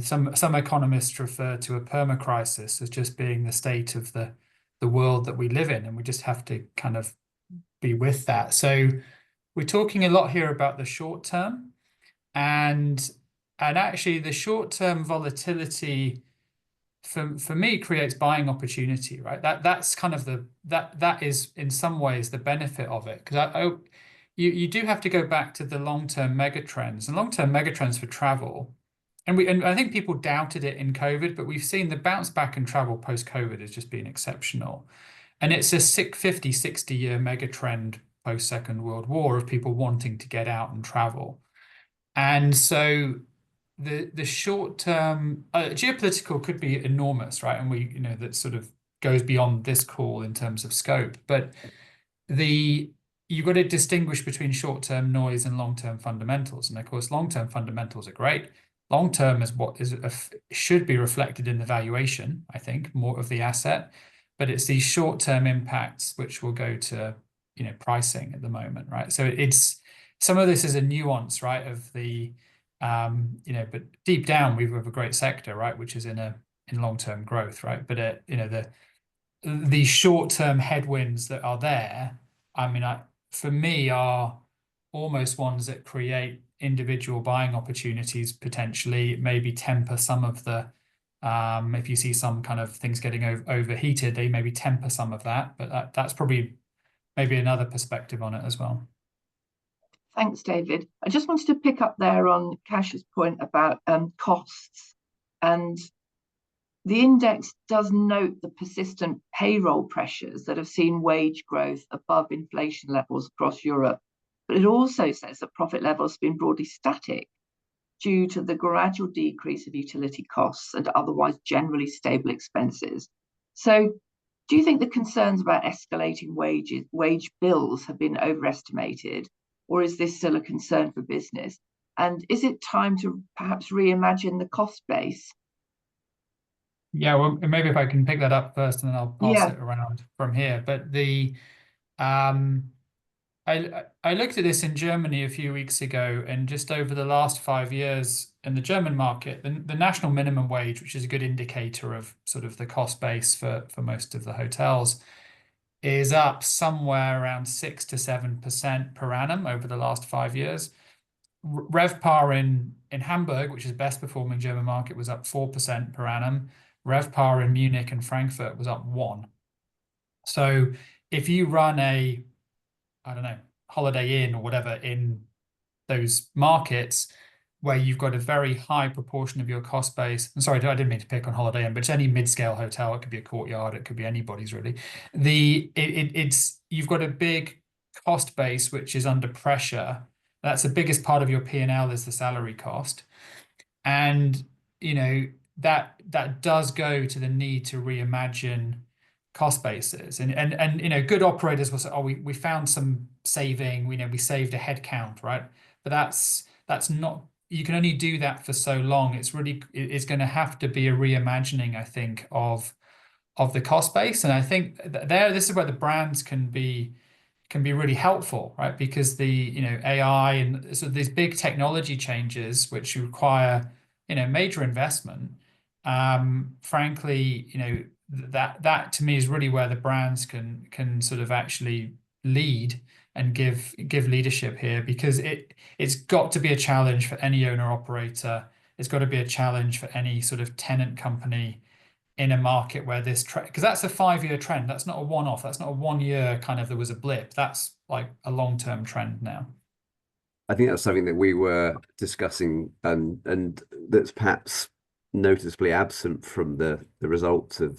Some economists refer to a perma-crisis as just being the state of the world that we live in, and we just have to kind of be with that. So we're talking a lot here about the short term, and actually the short term volatility for me creates buying opportunity, right? That's kind of that is in some ways the benefit of it, because you do have to go back to the long-term megatrends, and long-term megatrends for travel. And I think people doubted it in COVID, but we've seen the bounce back in travel post-COVID has just been exceptional. And it's a 50, 60-year megatrend post-Second World War of people wanting to get out and travel. And so the short-term geopolitical could be enormous, right? And that sort of goes beyond this call in terms of scope. But you've got to distinguish between short-term noise and long-term fundamentals. And of course, long-term fundamentals are great. Long-term is what should be reflected in the valuation, I think, more of the asset. But it's these short-term impacts which will go to pricing at the moment, right? So it's some of this is a nuance, right, of the but deep down we have a great sector, right, which is in long-term growth, right? But the short-term headwinds that are there, I mean, for me, are almost ones that create individual buying opportunities, potentially maybe temper some of the if you see some kind of things getting overheated, they maybe temper some of that, but that's probably maybe another perspective on it as well. Thanks, David. I just wanted to pick up there on Kash's point about costs. And the index does note the persistent payroll pressures that have seen wage growth above inflation levels across Europe. But it also says that profit levels have been broadly static due to the gradual decrease of utility costs and otherwise generally stable expenses. So do you think the concerns about escalating wage bills have been overestimated, or is this still a concern for business? And is it time to perhaps reimagine the cost base? Yeah, well, maybe if I can pick that up first and then I'll pass it around from here. But I looked at this in Germany a few weeks ago, and just over the last 5 years in the German market, the national minimum wage, which is a good indicator of sort of the cost base for most of the hotels, is up somewhere around 6 to 7% per annum over the last 5 years. RevPAR in Hamburg, which is best performing German market, was up 4% per annum. RevPAR in Munich and Frankfurt was up 1%. So if you run a, I don't know, Holiday Inn or whatever in those markets where you've got a very high proportion of your cost base, and sorry, I didn't mean to pick on Holiday Inn, but it's any mid-scale hotel, it could be a Courtyard, it could be anybody's really. It's you've got a big cost base which is under pressure. That's the biggest part of your P&L is the salary cost. And that does go to the need to reimagine cost bases, and good operators will say, oh, we found some saving, we saved a head count, right? But that's not, you can only do that for so long. It's going to have to be a reimagining, I think, of the cost base. And I think this is where the brands can be really helpful, right? Because the AI and so these big technology changes which require major investment, frankly, that to me is really where the brands can sort of actually lead and give leadership here, because it's got to be a challenge for any owner operator. It's got to be a challenge for any sort of tenant company in a market where this trend, because that's a 5-year trend. That's not a one-off. That's not a 1 year kind of, there was a blip. That's like a long-term trend now. I think that's something that we were discussing, and that's perhaps noticeably absent from the results of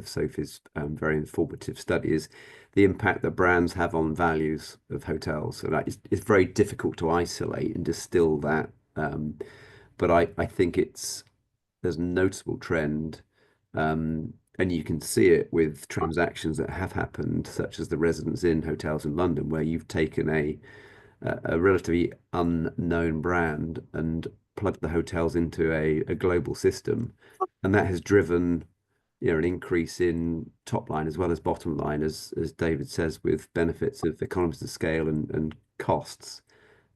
Sophie's very informative study, is the impact that brands have on values of hotels. So that it's very difficult to isolate and distill that. But I think there's a noticeable trend, and you can see it with transactions that have happened, such as the Residence Inn hotels in London, where you've taken a relatively unknown brand and plugged the hotels into a global system, and that has driven an increase in top line as well as bottom line, as David says, with benefits of economies of scale and costs.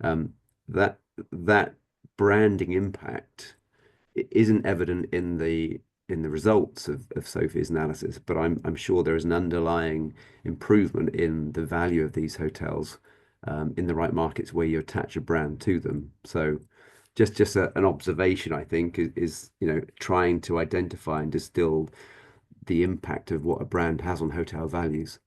That branding impact isn't evident in the results of Sophie's analysis, but I'm sure there is an underlying improvement in the value of these hotels in the right markets where you attach a brand to them. So just an observation, I think, is trying to identify and distill the impact of what a brand has on hotel values.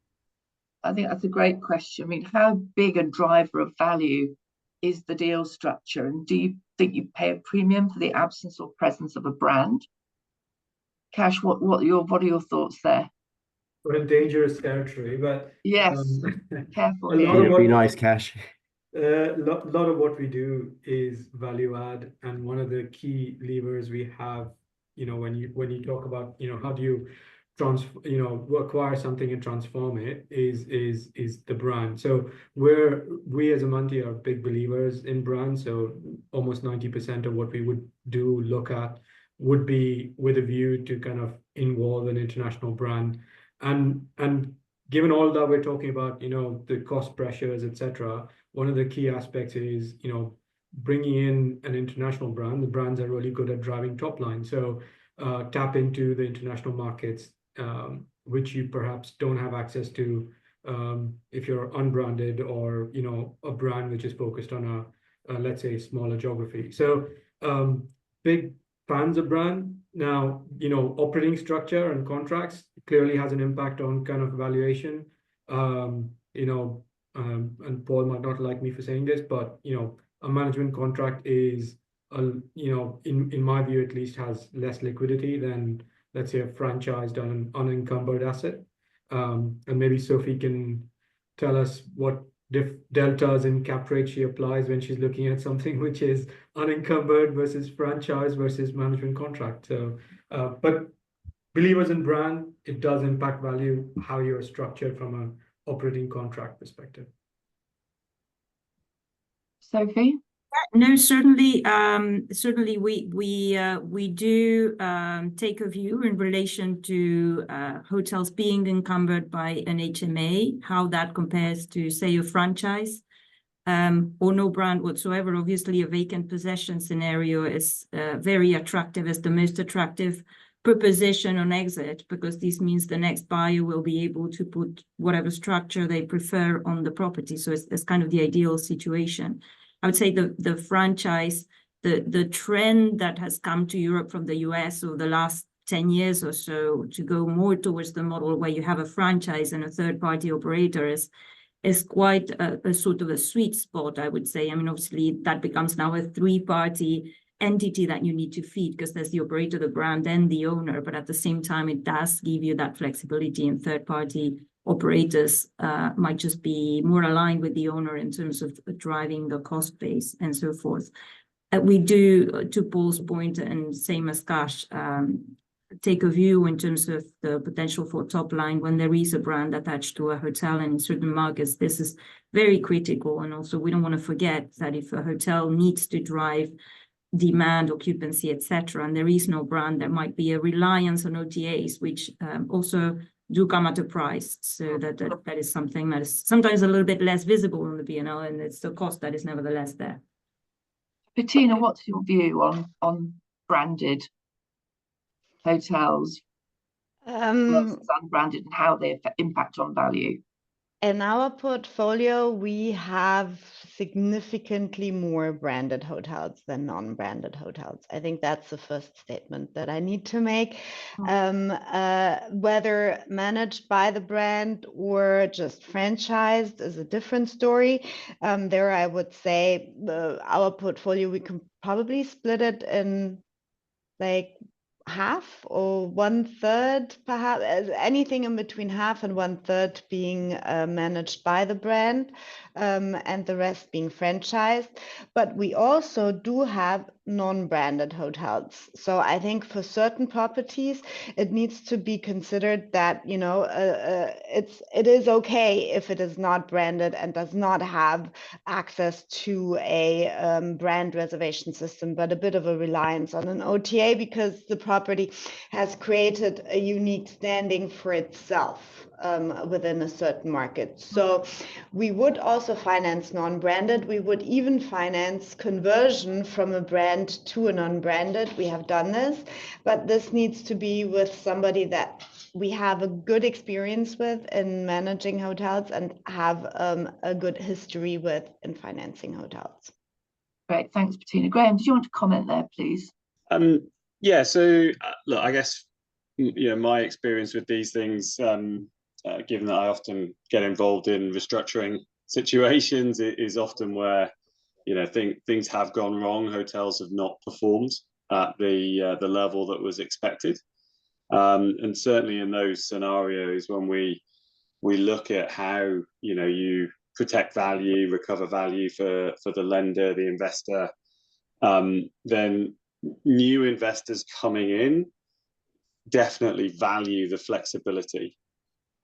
I think that's a great question. I mean, how big a driver of value is the deal structure, and do you think you pay a premium for the absence or presence of a brand? Cash, what are your thoughts there? We're in dangerous territory, but yes, careful. Be nice, Cash. A lot of what we do is value add, and one of the key levers we have, when you talk about how do you acquire something and transform it, is the brand. So we as Amanti are big believers in brands. So almost 90% of what we would look at would be with a view to kind of involve an international brand, and given all that we're talking about, the cost pressures, etc., one of the key aspects is, bringing in an international brand. The brands are really good at driving top line. So tap into the international markets, which you perhaps don't have access to if you're unbranded or, a brand which is focused on let's say, smaller geography. So big fans of brand. Now, operating structure and contracts clearly has an impact on kind of valuation. And Paul might not like me for saying this, but a management contract is in my view at least, has less liquidity than, let's say, a franchised on an unencumbered asset. And maybe Sophie can tell us what deltas in cap rate she applies when she's looking at something which is unencumbered versus franchise versus management contract. So but believers in brand, it does impact value, how you're structured from an operating contract perspective. Sophie? No, certainly, certainly we do take a view in relation to hotels being encumbered by an HMA, how that compares to, say, a franchise, or no brand whatsoever. Obviously, a vacant possession scenario is very attractive, as the most attractive proposition on exit, because this means the next buyer will be able to put whatever structure they prefer on the property. So it's kind of the ideal situation. I would say the franchise, the trend that has come to Europe from the US over the last 10 years or so to go more towards the model where you have a franchise and a third-party operator is quite a sort of a sweet spot, I would say. I mean, obviously, that becomes now a three-party entity that you need to feed, because there's the operator, the brand, and the owner. But at the same time, it does give you that flexibility, and third-party operators might just be more aligned with the owner in terms of driving the cost base and so forth. We do, to Paul's point, and same as Kash, take a view in terms of the potential for top line when there is a brand attached to a hotel, and in certain markets this is very critical. And also, we don't want to forget that if a hotel needs to drive demand, occupancy, etc., and there is no brand, there might be a reliance on OTAs, which also do come at a price. So that is something that is sometimes a little bit less visible on the P&L, and it's the cost that is nevertheless there. Bettina, what's your view on branded hotels versus unbranded, and how they impact on value? In our portfolio, we have significantly more branded hotels than non-branded hotels. I think that's the first statement that I need to make. Whether managed by the brand or just franchised is a different story. There, I would say our portfolio, we can probably split it in like half or 1/3, perhaps, anything in between half and 1/3 being managed by the brand, and the rest being franchised. But we also do have non-branded hotels. So I think for certain properties, it needs to be considered that, you know, it is okay if it is not branded and does not have access to a brand reservation system, but a bit of a reliance on an OTA, because the property has created a unique standing for itself within a certain market. So we would also finance non-branded. We would even finance conversion from a brand to a non-branded. We have done this, but this needs to be with somebody that we have a good experience with in managing hotels and have a good history with in financing hotels. Great, thanks, Bettina. Graham, did you want to comment there, please? Yeah, so look, I guess, you know, my experience with these things, given that I often get involved in restructuring situations, it is often where, you know, things have gone wrong. Hotels have not performed at the level that was expected, and certainly in those scenarios, when we look at how, you know, you protect value, recover value for the lender, the investor, then new investors coming in definitely value the flexibility.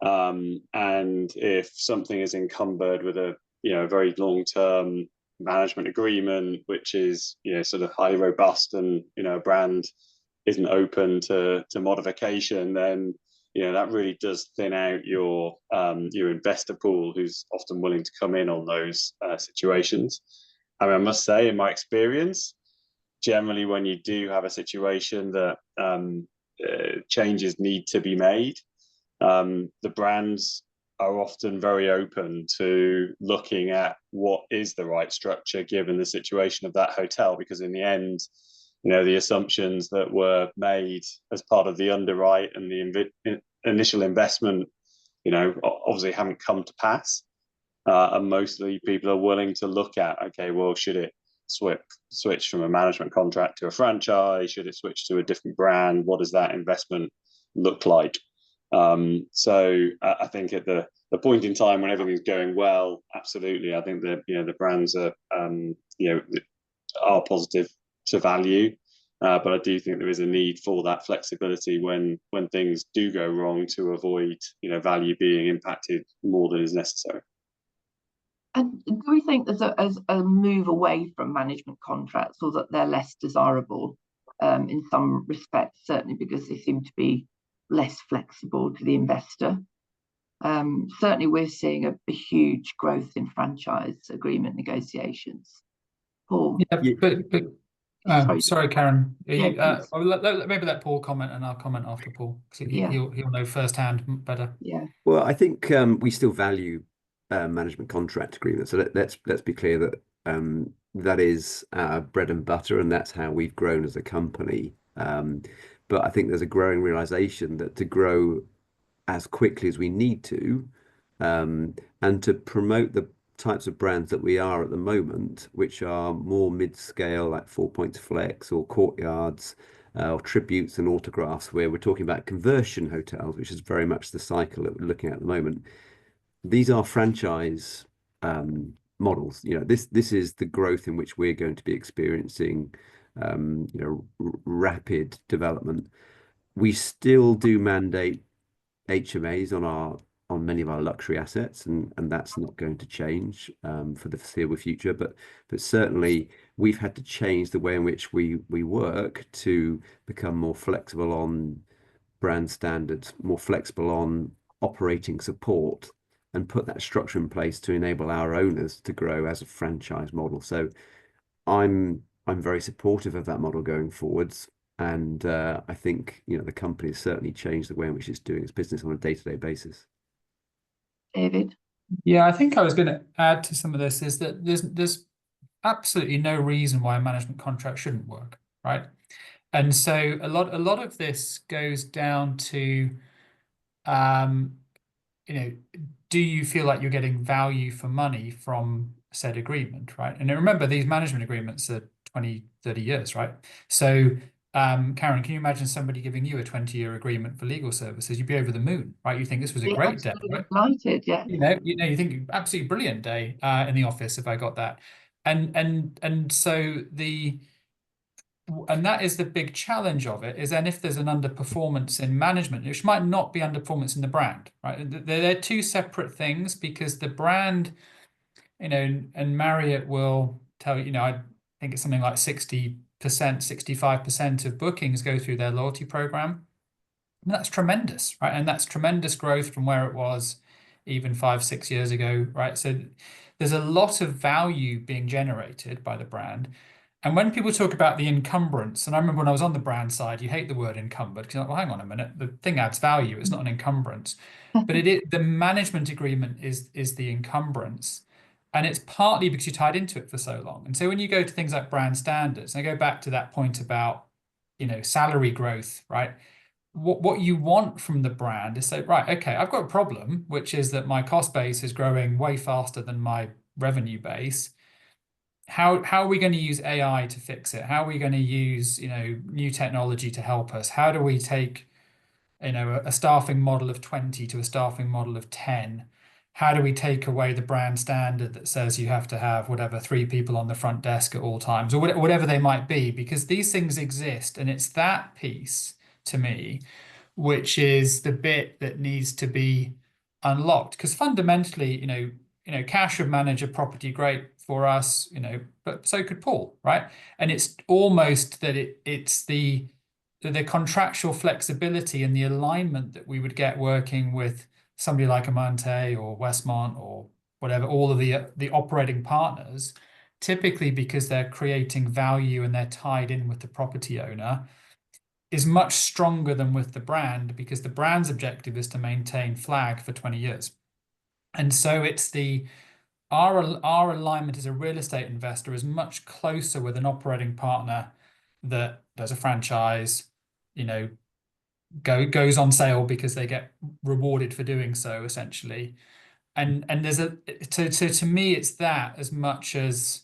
And if something is encumbered with a, you know, very long-term management agreement, which is, you know, sort of highly robust, and, you know, a brand isn't open to modification, then, you know, that really does thin out your investor pool, who's often willing to come in on those situations. I mean, I must say, in my experience, generally when you do have a situation that changes need to be made, the brands are often very open to looking at what is the right structure given the situation of that hotel, because in the end, you know, the assumptions that were made as part of the underwrite and the initial investment, you know, obviously haven't come to pass, and mostly people are willing to look at, okay, well, should it switch from a management contract to a franchise? Should it switch to a different brand? What does that investment look like? So I think at the point in time when everything's going well, absolutely, I think that, you know, the brands are, you know, are positive to value, but I do think there is a need for that flexibility when things do go wrong, to avoid, you know, value being impacted more than is necessary. And do we think there's a move away from management contracts, or that they're less desirable in some respects, certainly because they seem to be less flexible to the investor? Certainly we're seeing a huge growth in franchise agreement negotiations. Paul? Yeah, sorry, Karen. Maybe let Paul comment, and I'll comment after Paul, because he'll know firsthand better. Yeah. Well, I think we still value management contract agreements. So let's be clear that that is our bread and butter, and that's how we've grown as a company. But I think there's a growing realization that to grow as quickly as we need to, and to promote the types of brands that we are at the moment, which are more mid-scale, like 4 Points Flex or Courtyards, or Tributes and Autographs, where we're talking about conversion hotels, which is very much the cycle that we're looking at the moment. These are franchise models. This is the growth in which we're going to be experiencing, rapid development. We still do mandate HMAs on many of our luxury assets, and that's not going to change for the foreseeable future. But certainly we've had to change the way in which we work to become more flexible on brand standards, more flexible on operating support, and put that structure in place to enable our owners to grow as a franchise model. So I'm very supportive of that model going forwards. And I think the company has certainly changed the way in which it's doing its business on a day-to-day basis. David? Yeah, I think I was going to add to some of this is that there's absolutely no reason why a management contract shouldn't work, right? And so a lot of this goes down to, do you feel like you're getting value for money from said agreement, right? And remember, these management agreements are 20, 30 years, right? So Karen, can you imagine somebody giving you a 20-year agreement for legal services? You'd be over the moon, right? You think this was a great day, right? Delighted, yeah. You think absolutely brilliant day in the office if I got that, and so that is the big challenge of it, is then if there's an underperformance in management, which might not be underperformance in the brand, right? They're two separate things, because the brand, and Marriott will tell you, I think it's something like 60%, 65% of bookings go through their loyalty program. And that's tremendous, right? And that's tremendous growth from where it was even 5, 6 years ago, right? So there's a lot of value being generated by the brand. And when people talk about the encumbrance, and I remember when I was on the brand side, you hate the word encumbered, because you're like, well, hang on a minute, the thing adds value, it's not an encumbrance. But the management agreement is the encumbrance. And it's partly because you tied into it for so long. And so when you go to things like brand standards, and I go back to that point about, salary growth, right? What you want from the brand is say, right, okay, I've got a problem, which is that my cost base is growing way faster than my revenue base. How are we going to use AI to fix it? How are we going to use, new technology to help us? How do we take, a staffing model of 20 to a staffing model of 10? How do we take away the brand standard that says you have to have 3 people on the front desk at all times, or whatever they might be? Because these things exist, and it's that piece, to me, which is the bit that needs to be unlocked. Because fundamentally, Cash would manage a property great for us, but so could Paul, right? And it's almost that it's the contractual flexibility and the alignment that we would get working with somebody like Amante or Westmont or whatever, all of the operating partners, typically because they're creating value and they're tied in with the property owner, is much stronger than with the brand, because the brand's objective is to maintain flag for 20 years. And so it's our alignment as a real estate investor is much closer with an operating partner that does a franchise, goes on sale because they get rewarded for doing so, essentially. And there's to me, it's that as much as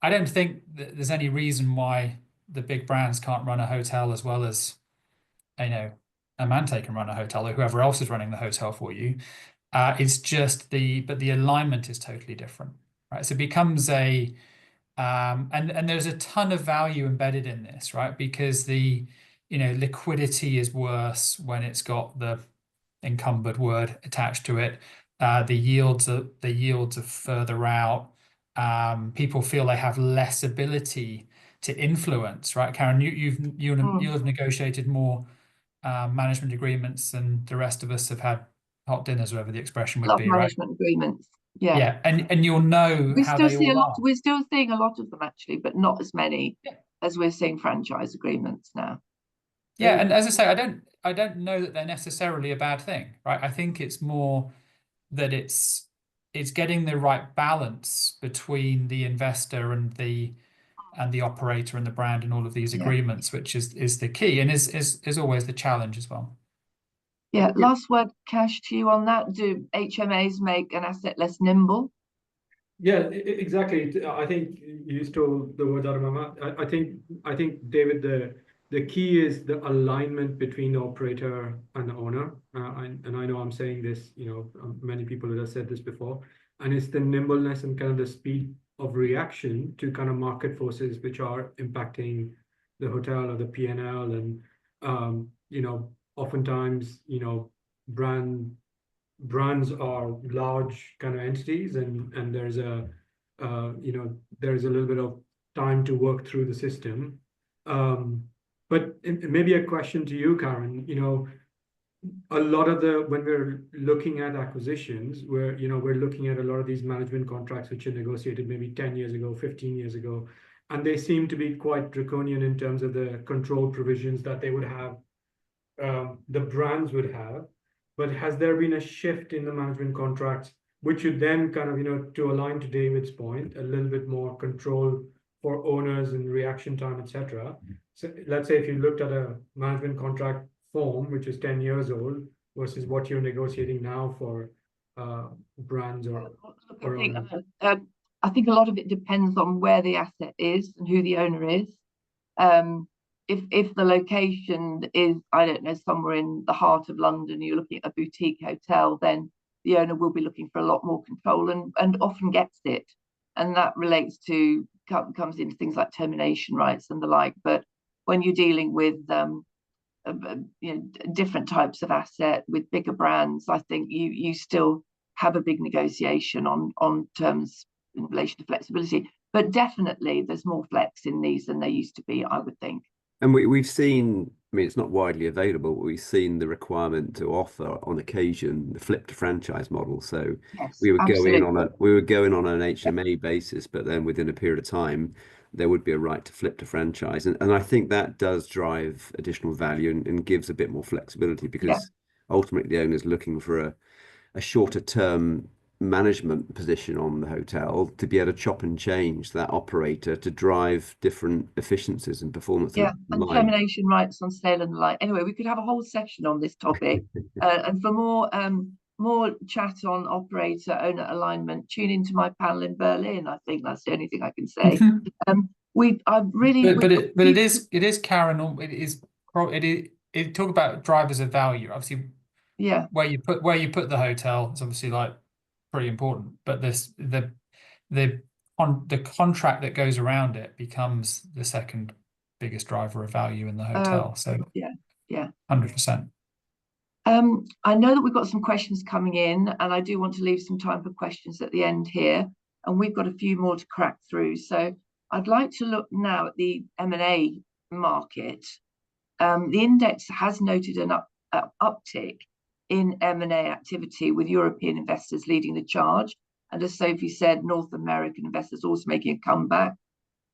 I don't think that there's any reason why the big brands can't run a hotel as well as, Amante can run a hotel, or whoever else is running the hotel for you. It's just but the alignment is totally different, right? So it becomes and there's a ton of value embedded in this, right? Because the liquidity is worse when it's got the encumbered word attached to it. The yields are further out. People feel they have less ability to influence, right? Karen, you'll have negotiated more management agreements than the rest of us have had hot dinners, whatever the expression would Love be, right? management agreements. Yeah. Yeah, and you'll know We how still they see a all lot. are. We're still seeing a lot of them actually, but not as many Yeah. as we're seeing franchise agreements now. Yeah, and as I say, I don't know that they're necessarily a bad thing, right? I think it's more that it's getting the right balance between the investor and the operator and the brand and all of these agreements, which is the key and is always the challenge as well. Yeah, last word, Cash, to you on that. Do HMAs make an asset less nimble? Yeah, exactly. I think you stole the words out of my mouth. I think, David, the key is the alignment between the operator and the owner. And I know I'm saying this, many people have said this before, and it's the nimbleness and kind of the speed of reaction to kind of market forces which are impacting the hotel or the P&L. And oftentimes, brands are large kind of entities, and there's a there's a little bit of time to work through the system. But maybe a question to you, Karen. A lot of when we're looking at acquisitions, we're looking at a lot of these management contracts which are negotiated maybe 10 years ago, 15 years ago, and they seem to be quite draconian in terms of the control provisions that they would have, the brands would have. But has there been a shift in the management contracts, which would then kind of, to align to David's point, a little bit more control for owners and reaction time, etc.? So let's say if you looked at a management contract form, which is 10 years old, versus what you're negotiating now for brands or owners. I think a lot of it depends on where the asset is and who the owner is. If the location is, I don't know, somewhere in the heart of London, you're looking at a boutique hotel, then the owner will be looking for a lot more control and often gets it. And that comes into things like termination rights and the like. But when you're dealing with different types of asset with bigger brands, I think you still have a big negotiation on terms in relation to flexibility. But definitely there's more flex in these than there used to be, I would think. And we've seen, I mean, it's not widely available, but we've seen the requirement to offer on occasion the flip to franchise model. So yes, we would absolutely. go in on an HMA basis, but then within a period of time, there would be a right to flip to franchise. And I think that does drive additional value and gives a bit more flexibility, because ultimately the owner's looking for a shorter term management position on the hotel to be able to chop and change that operator to drive different efficiencies and performance. And termination rights on sale and the like. Anyway, we could have a whole session on this topic. And for more chat on operator owner alignment, tune into my panel in Berlin. I think that's the only thing I can say. It is, Karen. It talk about drivers of value. Obviously, where you put the hotel is obviously like pretty important, but the contract that goes around it becomes the second biggest driver of value in the hotel. So 100%. I know that we've got some questions coming in, and I do want to leave some time for questions at the end here, and we've got a few more to crack through. So I'd like to look now at the M&A market. The index has noted an uptick in M&A activity, with European investors leading the charge. And as Sophie said, North American investors also making a comeback.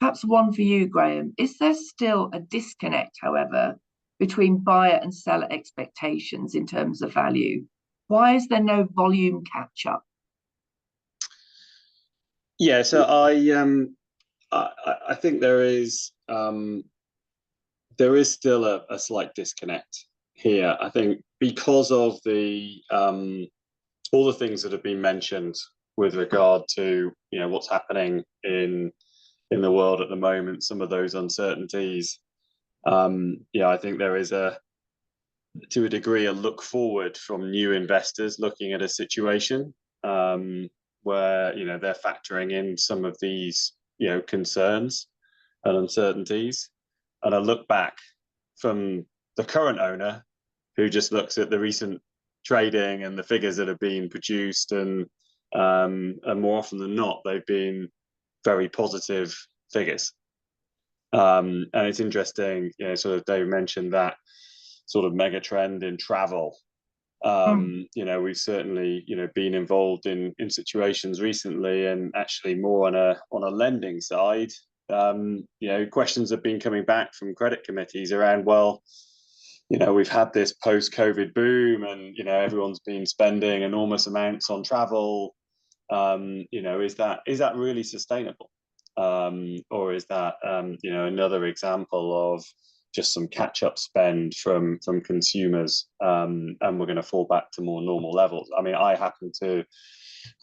Perhaps one for you, Graham. Is there still a disconnect, however, between buyer and seller expectations in terms of value? Why is there no volume catch-up? Yeah, so I think there is still a slight disconnect here. I think because of the all the things that have been mentioned with regard to what's happening in the world at the moment, some of those uncertainties. I think there is to a degree a look forward from new investors looking at a situation where they're factoring in some of these concerns and uncertainties, and a look back from the current owner who just looks at the recent trading and the figures that have been produced, and more often than not, they've been very positive figures. And it's interesting, you know, sort of Dave mentioned that sort of mega trend in travel. You know, we've certainly, you know, been involved in situations recently, and actually more on a lending side. You know, questions have been coming back from credit committees around, well, you know, we've had this post-COVID boom, and you know, everyone's been spending enormous amounts on travel. You know, is that really sustainable, or is that you know, another example of just some catch-up spend from consumers, and we're going to fall back to more normal levels? I mean, I happen to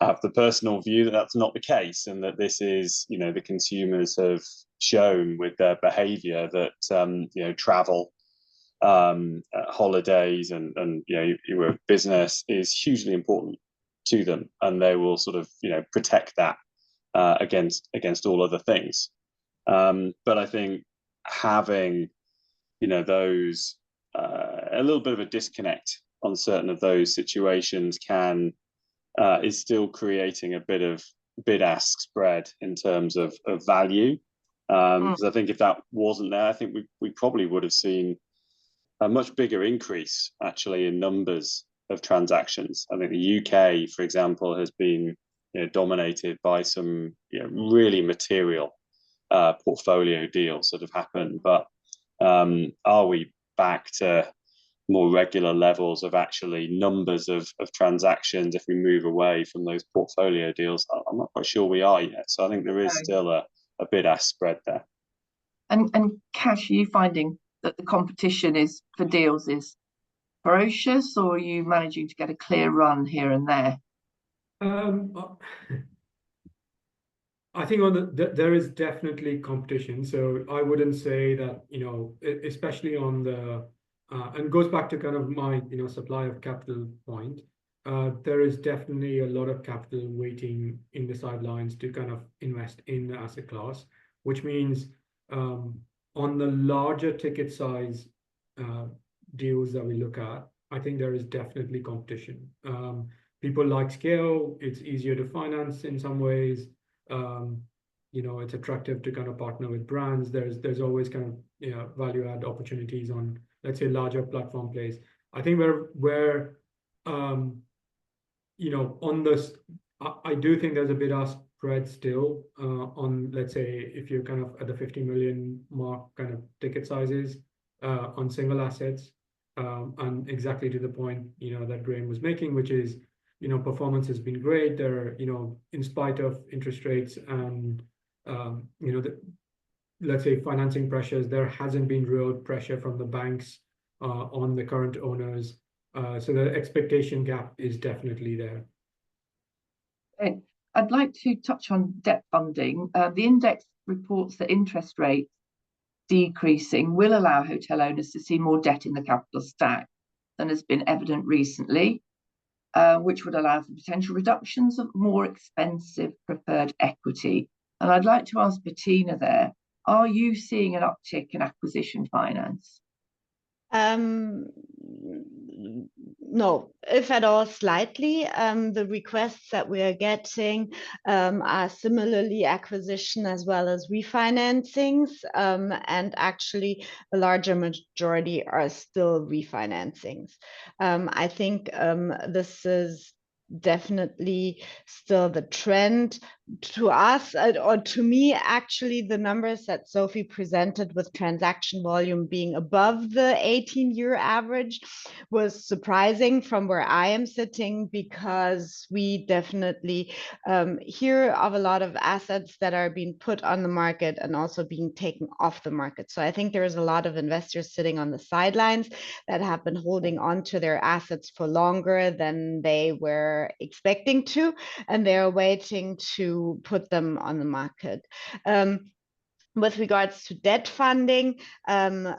have the personal view that that's not the case, and that this is, you know, the consumers have shown with their behaviour that you know, travel, holidays, and you know, your business is hugely important to them, and they will sort of, you know, protect that against all other things. But I think having, you know, those a little bit of a disconnect on certain of those situations is still creating a bit of bid-ask spread in terms of value. Because I think if that wasn't there, I think we probably would have seen a much bigger increase actually in numbers of transactions. I think the UK, for example, has been, you know, dominated by some, you know, really material portfolio deals that have happened. But are we back to more regular levels of actually numbers of transactions if we move away from those portfolio deals? I'm not quite sure we are yet. So I think there is still a bid-ask spread there. And Cash, are you finding that the competition is for deals is ferocious, or are you managing to get a clear run here and there? I think there is definitely competition. So I wouldn't say that, you know, especially on the and goes back to kind of my, you know, supply of capital point. There is definitely a lot of capital waiting in the sidelines to kind of invest in the asset class, which means on the larger ticket size deals that we look at, I think there is definitely competition. People like scale. It's easier to finance in some ways. You know, it's attractive to kind of partner with brands. There's always kind of, you know, value add opportunities on, let's say, larger platform plays. I think where you know, on this, I do think there's a bid-ask spread still on, let's say, if you're kind of at the 50 million mark kind of ticket sizes on single assets, and exactly to the point, you know, that Graham was making, which is, you know, performance has been great. There, you know, in spite of interest rates and you know, let's say financing pressures, there hasn't been real pressure from the banks on the current owners. So the expectation gap is definitely there. Okay. I'd like to touch on debt funding. The index reports that interest rates decreasing will allow hotel owners to see more debt in the capital stack than has been evident recently, which would allow for potential reductions of more expensive preferred equity. And I'd like to ask Bettina there, are you seeing an uptick in acquisition finance? No, if at all, slightly. The requests that we are getting are similarly acquisition as well as refinancings, and actually a larger majority are still refinancings. I think this is definitely still the trend. To us, or to me, actually, the numbers that Sophie presented with transaction volume being above the 18-year average was surprising from where I am sitting, because we definitely hear of a lot of assets that are being put on the market and also being taken off the market. So I think there is a lot of investors sitting on the sidelines that have been holding on to their assets for longer than they were expecting to, and they're waiting to put them on the market. With regards to debt funding and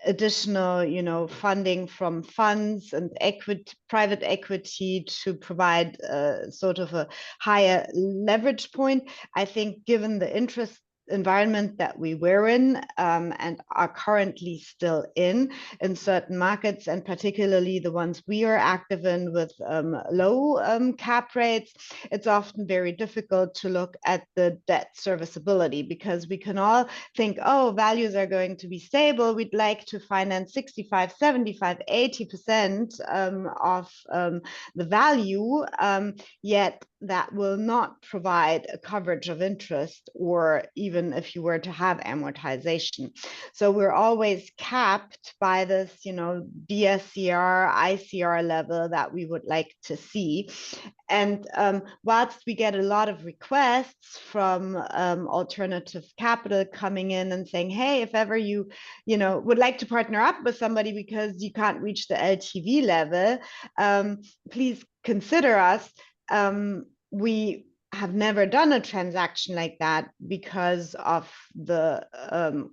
additional, you know, funding from funds and private equity to provide sort of a higher leverage point, I think given the interest environment that we were in and are currently still in certain markets, and particularly the ones we are active in with low cap rates, it's often very difficult to look at the debt serviceability, because we can all think, oh, values are going to be stable. We'd like to finance 65, 75, 80% of the value, yet that will not provide a coverage of interest, or even if you were to have amortization. So we're always capped by this, DSCR, ICR level that we would like to see. And whilst we get a lot of requests from alternative capital coming in and saying, hey, if ever you would like to partner up with somebody because you can't reach the LTV level, please consider us. We have never done a transaction like that because of the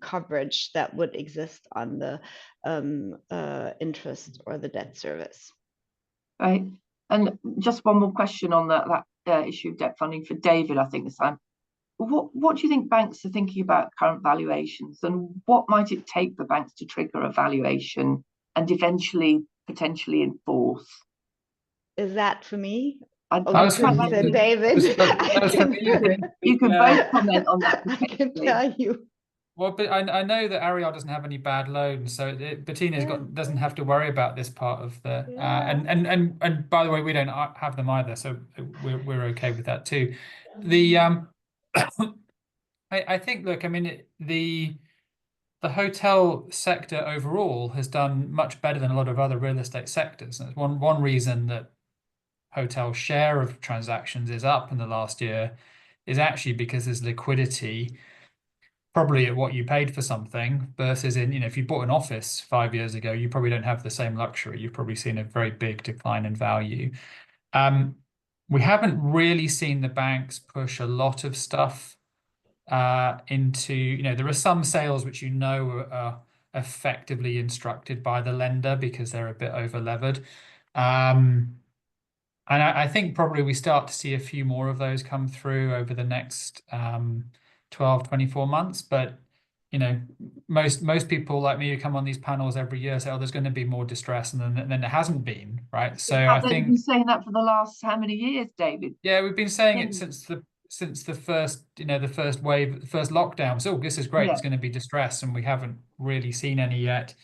coverage that would exist on the interest or the debt service. Right. And just one more question on that issue of debt funding for David, I think this time. What do you think banks are thinking about current valuations, and what might it take for banks to trigger a valuation and eventually potentially enforce? Is that for me? That was for you, David. You can both comment on that. I can tell you. Well, but I know that Ariel doesn't have any bad loans, so Bettina's doesn't have to worry about this part of the. And by the way, we don't have them either, so we're okay with that too. The I think, look, I mean, the hotel sector overall has done much better than a lot of other real estate sectors. And it's one reason that hotel share of transactions is up in the last year is actually because there's liquidity probably at what you paid for something versus if you bought an office 5 years ago, you probably don't have the same luxury. You've probably seen a very big decline in value. We haven't really seen the banks push a lot of stuff into, there are some sales which are effectively instructed by the lender because they're a bit over levered. And I think probably we start to see a few more of those come through over the next 12, 24 months. But, most people like me who come on these panels every year say, oh, there's going to be more distress, and then there hasn't been, right? So I think... You've been saying that for the last how many years, David? Yeah, we've been saying it since the first, the first wave, the first lockdown. So this is great. It's going to be distress, and we haven't really seen any yet.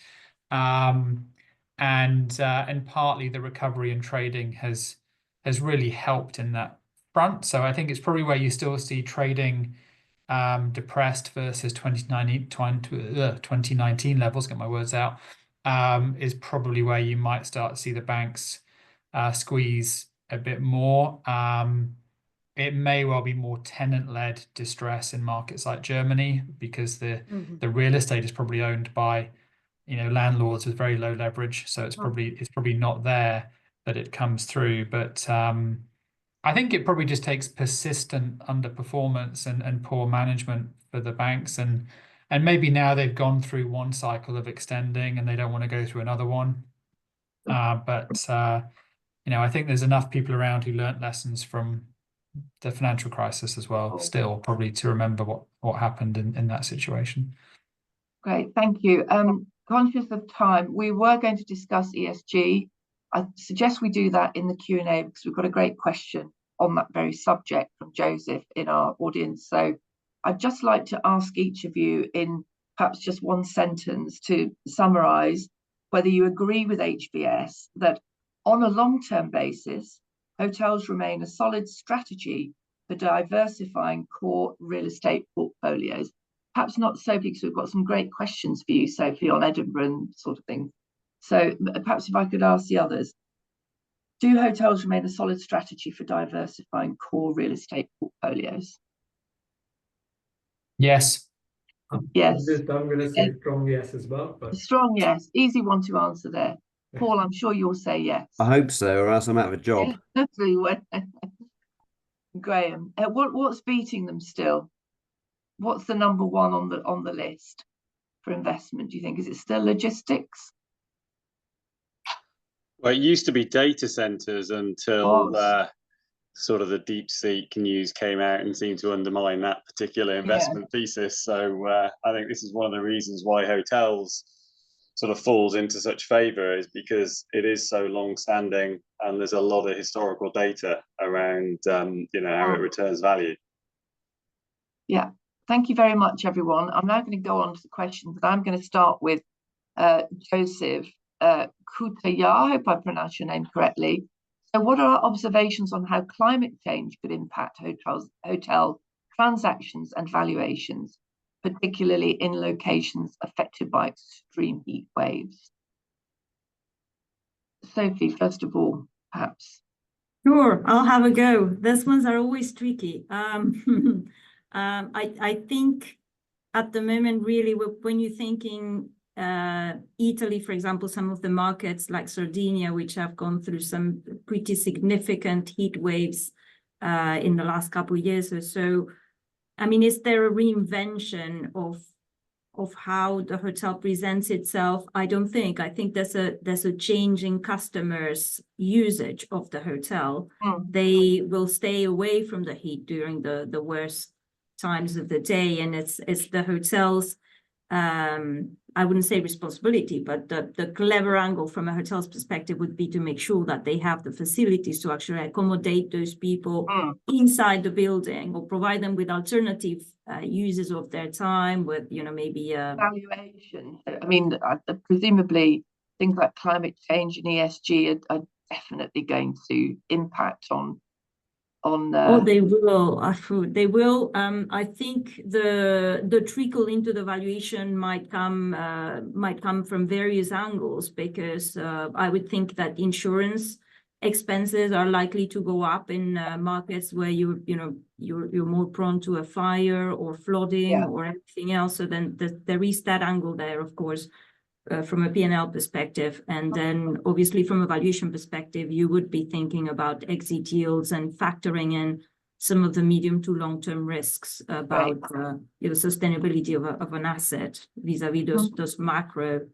And partly the recovery in trading has really helped in that front. So I think it's probably where you still see trading depressed versus 2019 levels, get my words out, is probably where you might start to see the banks squeeze a bit more. It may well be more tenant-led distress in markets like Germany, because the real estate is probably owned by landlords with very low leverage, so it's probably not there that it comes through. But I think it probably just takes persistent underperformance and poor management for the banks, and maybe now they've gone through one cycle of extending and they don't want to go through another one. But I think there's enough people around who learnt lessons from the financial crisis as well, still probably to remember what happened in that situation. Great, thank you. Conscious of time, we were going to discuss ESG. I suggest we do that in the Q&A because we've got a great question on that very subject from Joseph in our audience. So I'd just like to ask each of you in perhaps just one sentence to summarise whether you agree with HVS that on a long-term basis, hotels remain a solid strategy for diversifying core real estate portfolios. Perhaps not Sophie, because we've got some great questions for you, Sophie, on Edinburgh and sort of thing. So perhaps if I could ask the others, do hotels remain a solid strategy for diversifying core real estate portfolios? Yes. Yes. I'm going to say strong yes as well. But... Strong yes. Easy one to answer there. Paul, I'm sure you'll say yes. I hope so, or else I'm out of a job. Graham, what's beating them still? What's the number one on the list for investment, do you think? Is it still logistics? Well, it used to be data centers until sort of the DeepSeek news came out and seemed to undermine that particular investment thesis. So I think this is one of the reasons why hotels sort of falls into such favor, is because it is so long-standing and there's a lot of historical data around you know, how it returns value. Yeah, thank you very much, everyone. I'm now going to go on to the questions, and I'm going to start with Joseph Kutaya. I hope I pronounced your name correctly. So what are our observations on how climate change could impact hotel transactions and valuations, particularly in locations affected by extreme heat waves? Sophie, first of all, perhaps. Sure, I'll have a go. These ones are always tricky. I think at the moment, really, when you're thinking Italy, for example, some of the markets like Sardinia, which have gone through some pretty significant heat waves in the last couple of years or so. I mean, is there a reinvention of how the hotel presents itself? I don't think. I think there's a change in customers' usage of the hotel. They will stay away from the heat during the worst times of the day, and it's the hotels, I wouldn't say responsibility, but the clever angle from a hotel's perspective would be to make sure that they have the facilities to actually accommodate those people inside the building, or provide them with alternative uses of their time, with, you know, maybe Valuation. I mean, presumably things like climate change and ESG are definitely going to impact on Oh, they will. They will. I think the trickle into the valuation might come from various angles, because I would think that insurance expenses are likely to go up in markets where you're more prone to a fire or flooding or anything else. So then there is that angle there, of course. From a P&L perspective, and then obviously from a valuation perspective, you would be thinking about exit yields and factoring in some of the medium to long-term risks about sustainability of an asset vis-a-vis those macro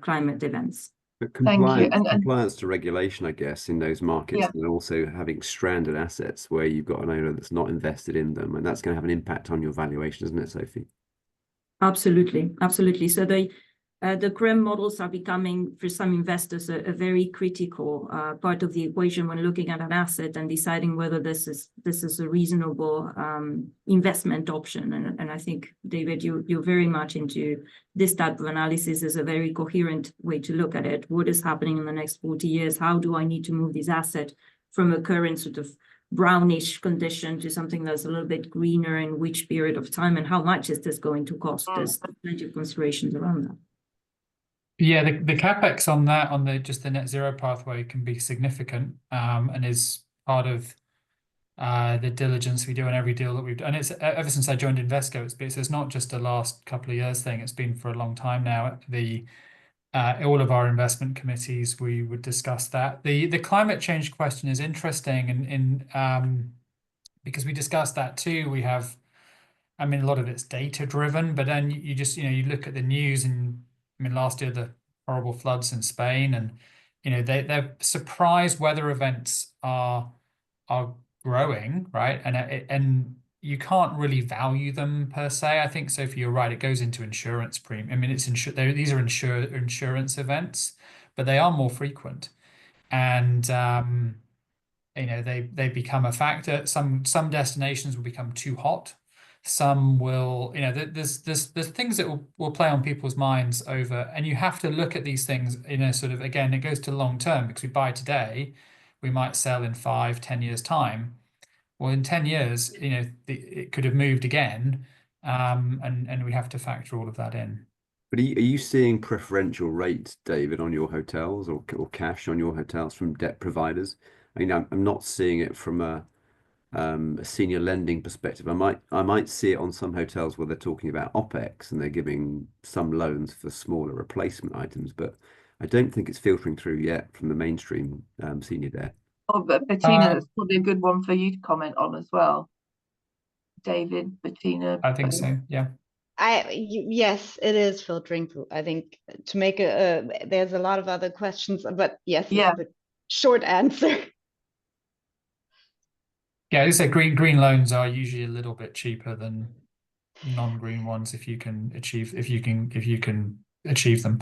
climate events. But Thank you. compliance to regulation, I guess, in those markets, and also having stranded assets where you've got an owner that's not invested in them, and that's going to have an impact on your valuation, isn't it, Sophie? Absolutely, absolutely. So the CRREM models are becoming, for some investors, a very critical part of the equation when looking at an asset and deciding whether this is a reasonable investment option. And I think, David, you're very much into this type of analysis as a very coherent way to look at it. What is happening in the next 40 years? How do I need to move this asset from a current sort of brownish condition to something that's a little bit greener in which period of time, and how much is this going to cost? There's plenty of considerations around that. Yeah, the capex on that, on just the net zero pathway, can be significant, and is part of the diligence we do on every deal that we've done. And it's ever since I joined Invesco, it's not just a last couple of years thing. It's been for a long time now. All of our investment committees, we would discuss that. The climate change question is interesting, because we discussed that too. We have, I mean, a lot of it's data driven, but then you just, you look at the news, and I mean, last year, the horrible floods in Spain, and, they're surprise weather events are growing, right? And you can't really value them per se. I think, Sophie, you're right. It goes into insurance premium. I mean, these are insurance events, but they are more frequent, and they become a factor. Some destinations will become too hot. Some will, there's things that will play on people's minds over, and you have to look at these things in a sort of, again, it goes to long term, because we buy today, we might sell in 5-10 years time. Well, in 10 years, it could have moved again, and we have to factor all of that in. But are you seeing preferential rates, David, on your hotels, or cash on your hotels from debt providers? I mean, I'm not seeing it from a senior lending perspective. I might see it on some hotels where they're talking about OPEX and they're giving some loans for smaller replacement items, but I don't think it's filtering through yet from the mainstream senior debt. Oh, but Bettina, that's probably a good one for you to comment on as well. David, Bettina. I think so, yeah. Yes, it is filtering through. I think to make there's a lot of other questions, but yes, it's the short answer. Yeah, I say green loans are usually a little bit cheaper than non-green ones if you can achieve them.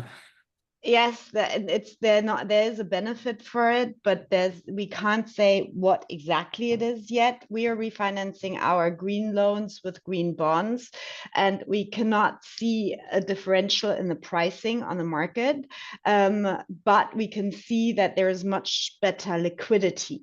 Yes, there is a benefit for it, but we can't say what exactly it is yet. We are refinancing our green loans with green bonds, and we cannot see a differential in the pricing on the market, but we can see that there is much better liquidity.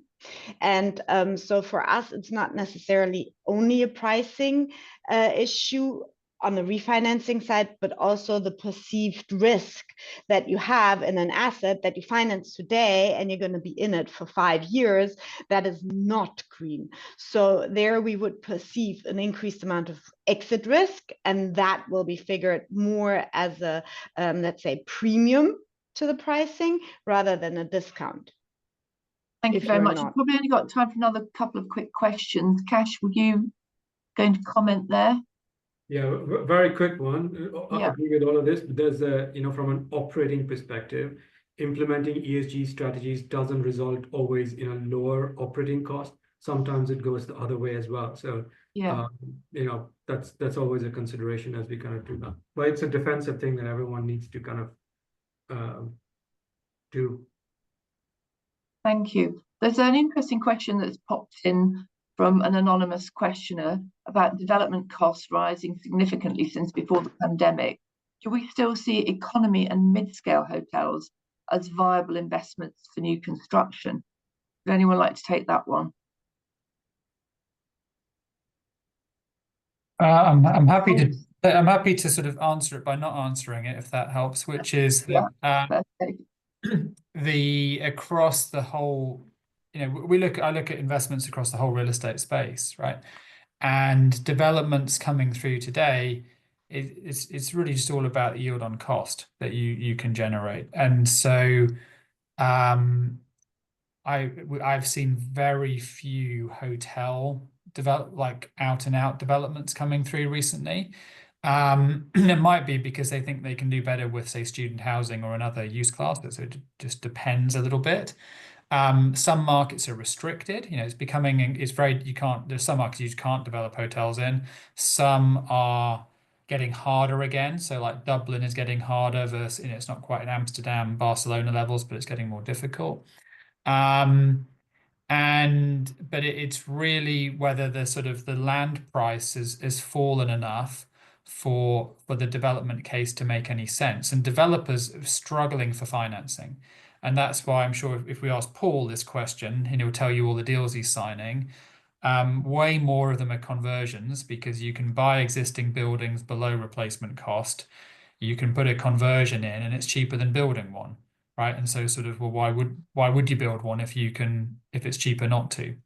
And so for us, it's not necessarily only a pricing issue on the refinancing side, but also the perceived risk that you have in an asset that you finance today and you're going to be in it for 5 years that is not green. So there we would perceive an increased amount of exit risk, and that will be figured more as a, let's say, premium to the pricing rather than a discount. Thank you very much. We've probably only got time for another couple of quick questions. Cash, were you going to comment there? Yeah, very quick one. I Yeah. agree with all of this, but there's a, from an operating perspective, implementing ESG strategies doesn't result always in a lower operating cost. Sometimes it goes the other way as well. So, yeah, that's always a consideration as we kind of do that. But it's a defensive thing that everyone needs to kind of do. Thank you. There's an interesting question that's popped in from an anonymous questioner about development costs rising significantly since before the pandemic. Do we still see economy and mid-scale hotels as viable investments for new construction? Would anyone like to take that one? I'm happy to sort of answer it by not answering it, if that helps, which is that across the whole, I look at investments across the whole real estate space, right? And developments coming through today, it's really just all about the yield on cost that you can generate. And so I've seen very few hotel like out and out developments coming through recently. It might be because they think they can do better with, say, student housing or another use class. So it just depends a little bit. Some markets are restricted. There's some markets you can't develop hotels in. Some are getting harder again. So like Dublin is getting harder versus, it's not quite in Amsterdam, Barcelona levels, but it's getting more difficult. But it's really whether the sort of the land price has fallen enough for the development case to make any sense. And developers are struggling for financing. And that's why I'm sure if we ask Paul this question, he'll tell you all the deals he's signing. Way more of them are conversions, because you can buy existing buildings below replacement cost. You can put a conversion in and it's cheaper than building one. Right. And so sort of, well, why would you build one if it's cheaper not to?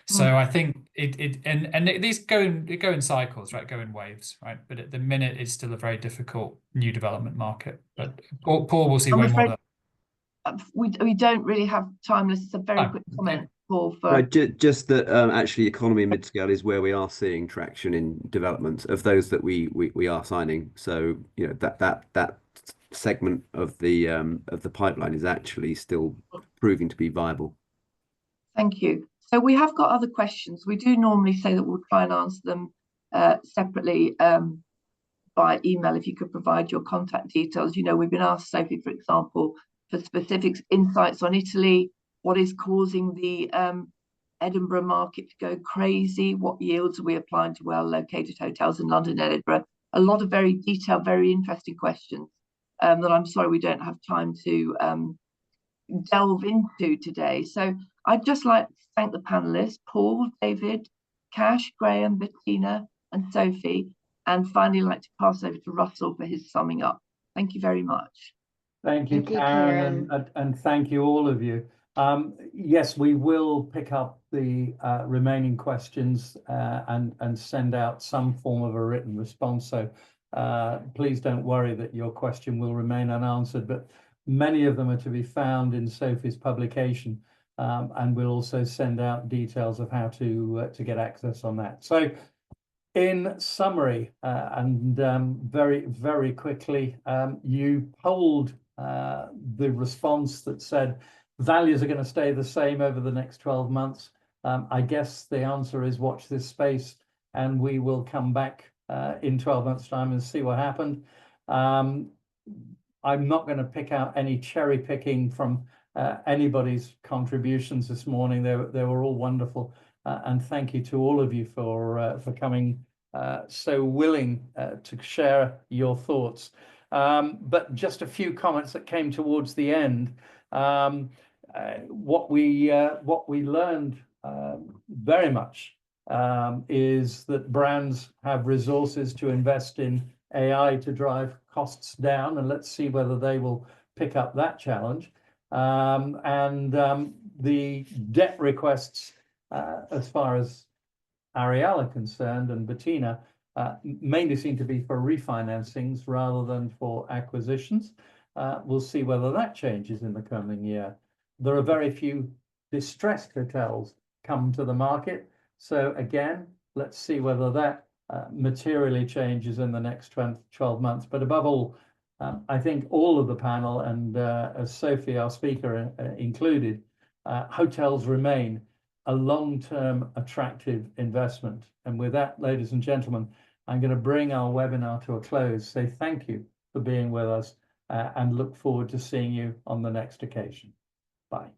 So I think these go in cycles, right? Go in waves, right? But at the minute, it's still a very difficult new development market. But Paul will see way more of that. We don't really have time. This is a very quick comment, Paul. Just that actually economy and mid-scale is where we are seeing traction in development of those that we are signing. So that segment of the pipeline is actually still proving to be viable. Thank you. So we have got other questions. We do normally say that we'll try and answer them separately by email if you could provide your contact details. We've been asked, Sophie, for example, for specific insights on Italy, what is causing the Edinburgh market to go crazy, what yields are we applying to well-located hotels in London and Edinburgh? A lot of very detailed, very interesting questions that I'm sorry we don't have time to delve into today. So I'd just like to thank the panelists, Paul, David, Cash, Graham, Bettina and Sophie, and finally like to pass over to Russell for his summing up. Thank you very much. Thank you, Karen, and thank you all of you. Yes, we will pick up the remaining questions and send out some form of a written response. So please don't worry that your question will remain unanswered, but many of them are to be found in Sophie's publication, and we'll also send out details of how to get access on that. So in summary, and very, very quickly, you polled the response that said values are going to stay the same over the next 12 months. I guess the answer is watch this space, and we will come back in 12 months' time and see what happened. I'm not going to pick out any cherry picking from anybody's contributions this morning. They were all wonderful, and thank you to all of you for coming so willing to share your thoughts. But just a few comments that came towards the end. What we learned very much is that brands have resources to invest in AI to drive costs down, and let's see whether they will pick up that challenge. The debt requests, as far as Ariel are concerned, and Bettina, mainly seem to be for refinancings rather than for acquisitions. We'll see whether that changes in the coming year. There are very few distressed hotels come to the market. So again, let's see whether that materially changes in the next 12 months. But above all, I think all of the panel, and as Sophie, our speaker, included, hotels remain a long-term attractive investment. And with that, ladies and gentlemen, I'm going to bring our webinar to a close. Say thank you for being with us and look forward to seeing you on the next occasion. Bye.